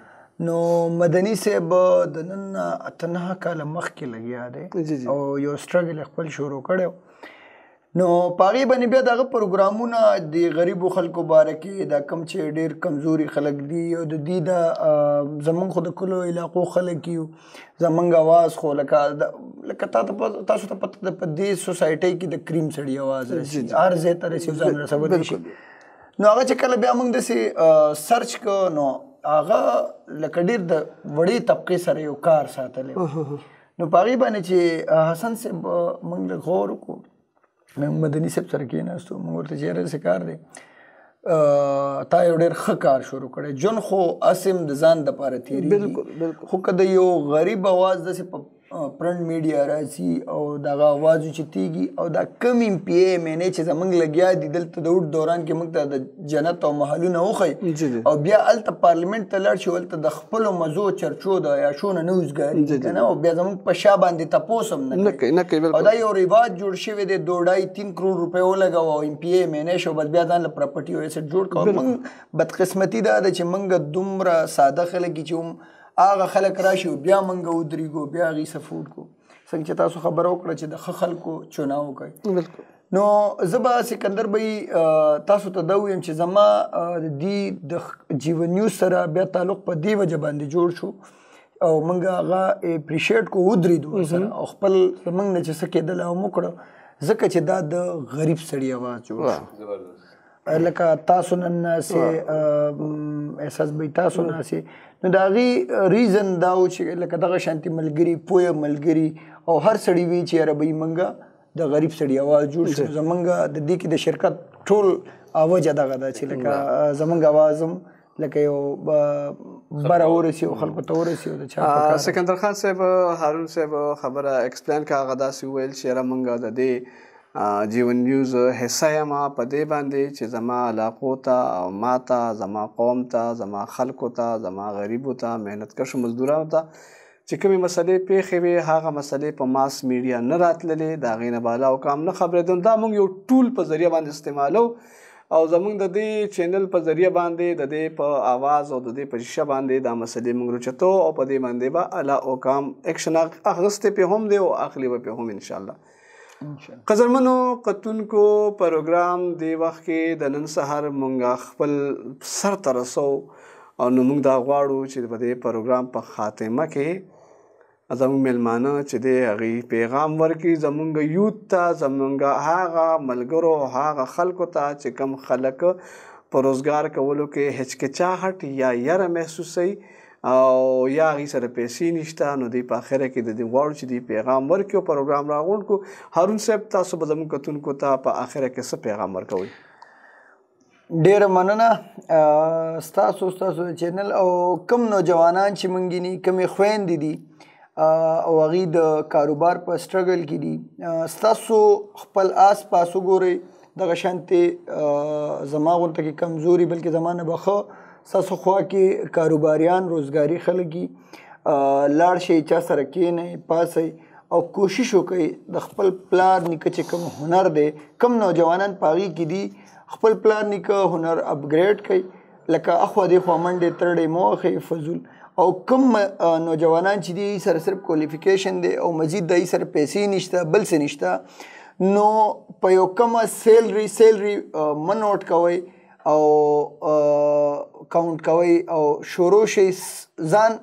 نو مدني صاحب د نن 8 کاله مخکې لګیا دی او یو سټرګل خپل شروع کړی نو پاغي باندې بیا دغه پروګرامونه د غریبو خلکو باره کې دا کم چې ډېر کمزوري خلک دي او د دې د زمونږ خو د کلو علاقو خلک یو زمونږ اواز خو لکه تاسو ته پته ده په دې سوسایټۍ کې د کریم سړي اواز رسي هر ځای ته رسي ځان رسولی شي نو هغه چې کله بیا موږ داسې سرچ کړو نو هغه لکه ډېر د وړې طبقې سره یو کار ساتلی نو په هغې باندې چې حسن صاحب موږ لږ غور وکړو مدني صاحب سره کېناستو موږ ورته چې یاره داسې کار دی تا یو ډېر ښه کار شروع کړی ژوند خو اسم د ځان دپاره تېرېږي خو که د یو غریب اواز داسې په پرنټ میډیا راځي او دغه اواز اوچتېږي او دا کم ایم پی اے ایم این اے چې زموږ لګیا دي دلته د اوږد دوران کې موږ ته د جنت او محلونه وښیي او بیا هلته پارلمنټ ته لاړ شي هلته د خپلو مزو چرچو د عیاشونه نه وزګارېږي که نه او بیا زموږ په شا باندې تپوس هم نه کوي او دا یو رواج جوړ شوی دی 2.5-3 کروڑ روپۍ ولګوه او ایم پی اے ایم این اے شو بس بیا ځان له پراپرټي او ایسټ جوړ کوه موږ بدقسمتي دا ده چې موږ دومره ساده خلک چې هم هغه خلک راشي بیا موږ ودرېږو بیا هغې سپورټ کو څنګه چې تاسو خبره وکړه چې د ښه خلکو چناو وکړئ نو زه به سکندر بھائی تاسو ته دا ویم چې زما د دې د جیون نیوز سره بیا تعلق په دې وجه باندې جوړ شو او موږ هغه اپریشیټ کو ودرېدو سره او خپل زموږ نه چې څه کېدل هم وکړه ځکه چې دا د غریب سړي اواز جوړ شو لکه تاسو نن ناسې احساس به تاسو ناسې نو د هغې ریزن دا و چې لکه دغه شانتي ملګري پویه ملګري او هر سړي وي چې یاره بهی موږ د غریب سړي اواز جوړ شو زموږ د دې کې د شرکت ټول وجه دغه ده چې لکه زموږ اواز هم لکه یو بره ورسي او خلکو ته ورسي او د چا سکندر خان صاحب هارون صاحب خبره ایکسپلین که هغه داسې وویل چې یاره موږ د دې جیون نیوز حصه یم په دې باندې چې زما علاقو ته او ما ته زما قوم ته زما خلکو ته زما غریبو ته محنتکشو مزدورانو ته چې کومې مسلې پیښې وي هغه مسلې په ماس میډیا نه راتللې د هغې نه بالا او کام نه خبرېدل دا موږ یو ټول په ذریعه باندې استعمالو او زموږ د دې چینل په ذریعه باندې د دې په آواز او د دې په شیشه باندې دا مسلې موږ روچتو او په دې باندې به الا او کام اکشن اخیستې پې هم دی او اخلي به پې هم انشاءالله قدرمنو کتونکو پروګرام دی وخت کې د نن سهار مونږ خپل سر ته رسو او نو مونږ دا غواړو چې په دې پروګرام په خاتمه کې زموږ میلمانه چې دی هغې پیغام ورکړي زموږ یوت ته زموږ هغه ملګرو هغه خلکو ته چې کوم خلک په روزګار کولو کې هچکچاهټ یا یره محسوسوي او یا هغې سره پیسې نشته نو دوی په اخره کې د دې غواړو چې دوی پیغام ورکړي او پروګرام راغونډ کړو هارون صاحب تاسو به زموږ کتونکو ته په اخره کې څه پیغام ورکوئ ډېره مننه ستاسو د چینل او کم نوجوانان چې موږ ویني کمې خویندې دي او هغې د کاروبار په سټرګل کې دي ستاسو خپل آس پاس وګورئ دغه شانتې زما غونته کې کمزوري بلکې زما نه به ښه ستاسو خوا کې کاروباریان روزګاري خلک دي لاړ شئ چا سره کښېنئ پاسئ او کوشش وکئ د خپل پلار نیکه چې کوم هنر دی کم نوجوانان په هغې کې دي خپل پلار نیکه هنر اپګریډ کړئ لکه اخوا دېخوا منډې ترړې مه وهئ فضول او کم نوجوانان چې دي سره صرف کوالیفیکیشن دی او مزید د سره پیسې نشته بل څه نشته نو په یو کمه سیلري مه نوټ کوئ او کاونټ کوئ او شروع شئ ځان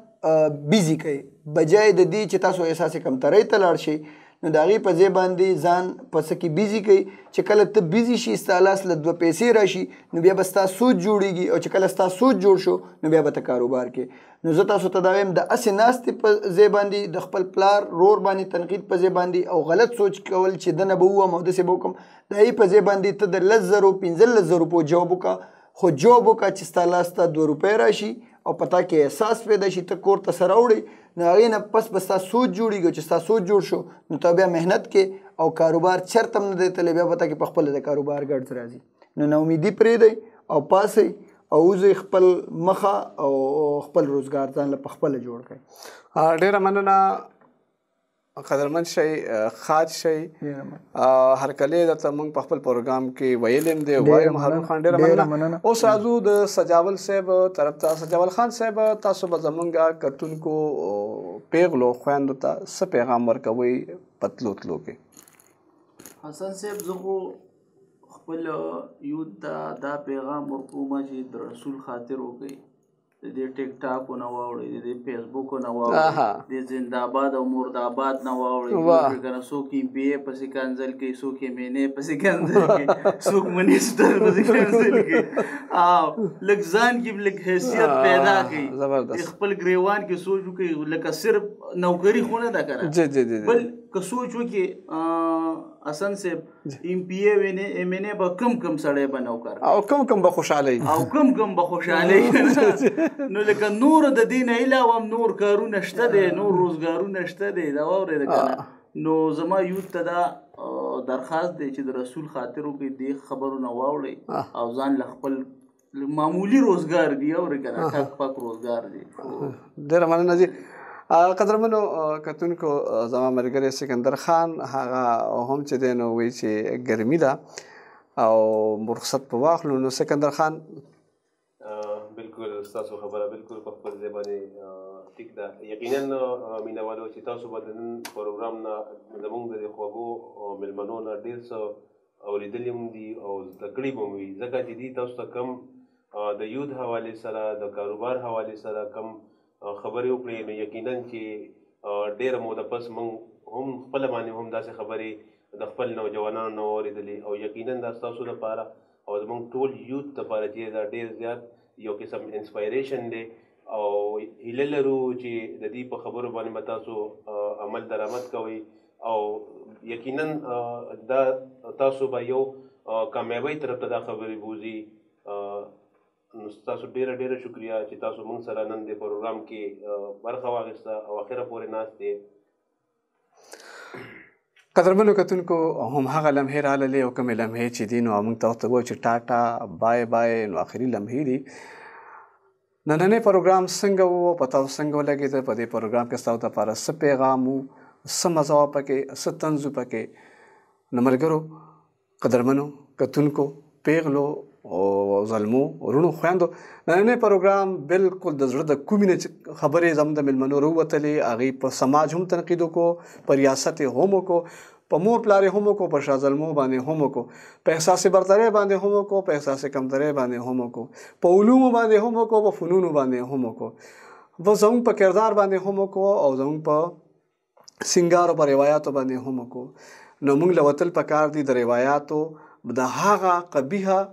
بیزي کوئ بجای د دې چې تاسو احساس کمترۍ ته لاړ شئ نو د هغې په ځای باندې ځان په څه کې بیزي کوي چې کله ته بیزي شي ستا لاس له 2 پیسې راشي نو بیا به ستا سود جوړېږي او چې کله ستا سود جوړ شو نو بیا به ته کاروبار کې نو زه تاسو ته دا وایم د هسې ناستې په ځای باندې د خپل پلار رور باندې تنقید په ځای باندې او غلط سوچ کول چې دنه به ووم او داسې به وکړم د هغې په ځای باندې ته د 10,000 15,000 روپو جواب وکړه خو جواب وکړه چې ستا لاس ته 2 روپۍ راشي او پتا کې احساس پیدا شي ته کور ته سره وړي نو هغې نه پس به ستا سود جوړېږي چې ستا سود جوړ شو نو ته بیا محنت کې او کاروبار چېرته هم نه دی تللی بیا به ته کې په خپله د کاروبار ګډ راځي نو ناامیدي پرېږدئ او پاسئ او وځئ خپل مخه او خپل روزګار ځان له په خپله جوړ کړئ. ډېره مننه قدرمن شئ خاج شئ هرکلی درته موږ په خپل پروګرام کې ویلیم دی وایم هارون خان ډېره مننه. اوس راځو د سجاول صاحب طرف ته. سجاول خان صاحب تاسو به زموږ کتونکو پیغلو خویندو ته څه پیغام ورکوئ په تلو تلو کې؟ حسن صاحب زه خو خپل یوت ته دا پیغام ورکوم چې د رسول خاطر وکړئ د دې ټیک ټاکو نه واوړئ د دې فیسبوکو نه واوړئ د زنده‌آباد او مردآباد نه واوړئ کنه څوک یې بی پسې کنځل کوي څوک یې مینې پسې کنځل کوي څوک منیسټر پسې کنځل کوي او لږ ځان کې لږ حیثیت پیدا کړئ خپل ګریوان کې سوچ وکړئ لکه صرف نوکري خو نه ده کنه بل که سوچ وکړئ حسن صاحب ایم پی اے ایم این اے به کم سړی به نوکر او کم به خوشحالۍ او کم به خوشحالۍ نو لکه نور د دې نه علاوه هم نور کارونه شته دی نور روزګارونه شته دی دا واورېده که نو زما یوت ته دا درخواست دی چې د رسول خاطر وکړئ دې خبرو نه واوړئ او ځان له خپل معمولی روزګار دی اورې که نه ټک پک روزګار دی. ډېره مننه جي. قدرمنو کتونکو زما ملګری سکندر خان هغه هم چې دی نو وایي چې ګرمي ده او رخصت په واخلو نو سکندر خان بالکل ستاسو خبره بالکل په خپل ځای باندې ټیک ده. یقینا مینوالو چې تاسو به د نن پروګرام نه زموږ د دې خوږو مېلمنو نه ډېر څه اورېدلي هم دي او زده کړي به هم وي ځکه چې دي تاسو ته کم د یوت حوالې سره د کاروبار حوالې سره کم خبرې وکړې نو یقینا چې ډېره موده پس موږ هم خپله باندې هم داسې خبرې د خپل نوجوانانو نه واورېدلې او یقینا دا ستاسو لپاره او زموږ ټول یوت لپاره چې دا ډېر زیات یو قسم انسپایریشن دی او هیله لرو چې د دې په خبرو باندې به تاسو عمل درآمد کوئ او یقینا دا تاسو به یو کامیابۍ طرف ته دا خبرې بوځي. نو ستاسو ډېره شکریه چې تاسو موږ سره نن د پروګرام کې برخه واخیسته او اخره پورې ناست دی. قدرمنو کتونکو هم هغه لمحې راغللې او کومې لمحې چې دي نو موږ ته ورته وایو چې ټاټا بای بای نو آخري لمحې دي. نننی پروګرام څنګه و په تاسو څنګه ولګېده په دې پروګرام کې ستاسو لپاره څه پیغام و څه مزه وه پکې څه طنز و پکې نو ملګرو قدرمنو کتونکو پیغلو او زلمو ورونو خویندو نننی پروګرام بالکل د زړه د کومې نه خبرې زموږ د مېلمنو راووتلې هغې په سماج هم تنقید وکړو په ریاست یې هم وکړو په مور پلار یې هم وکړو په شاه زلمو باندې هم وکړو په احساس برترۍ باندې هم وکړو په احساس کمترۍ باندې هم وکړو په علومو باندې هم وکړو په فنونو باندې هم وکړو زموږ په کردار باندې هم وکړو او زموږ په سنګارو په روایاتو باندې هم وکړو نو موږ له وتل پکار دي د روایاتو د هغه قبیحه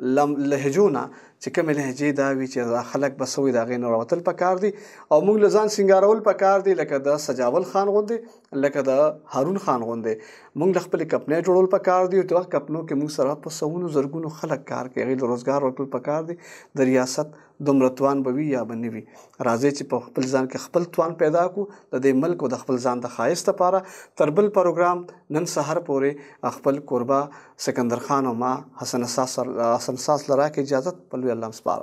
لهجو نه چې کومې لهجې دا وي چې دا خلک به څه وي د هغې نه راوتل پکار دي او موږ له ځان سینګارول پکار دي لکه د سجاول خان غوندې لکه د هارون خان غوندې موږ له خپلې کپنۍ جوړول پکار دي او د هغه کپنو کې موږ سره په سوونو زرګونو خلک کار کوي هغې له روزګار ورکړل پکار دي د ریاست دومره توان به وي یا به نه وي راځئ چې په خپل ځان کې خپل توان پیدا کړو د دې ملک او د خپل ځان د ښایست لپاره تر بل پروګرام نن سهار پورې خپل کوربه سکندر خان او ما حسن ساس له راکړې اجازت په لوی الله سپارم.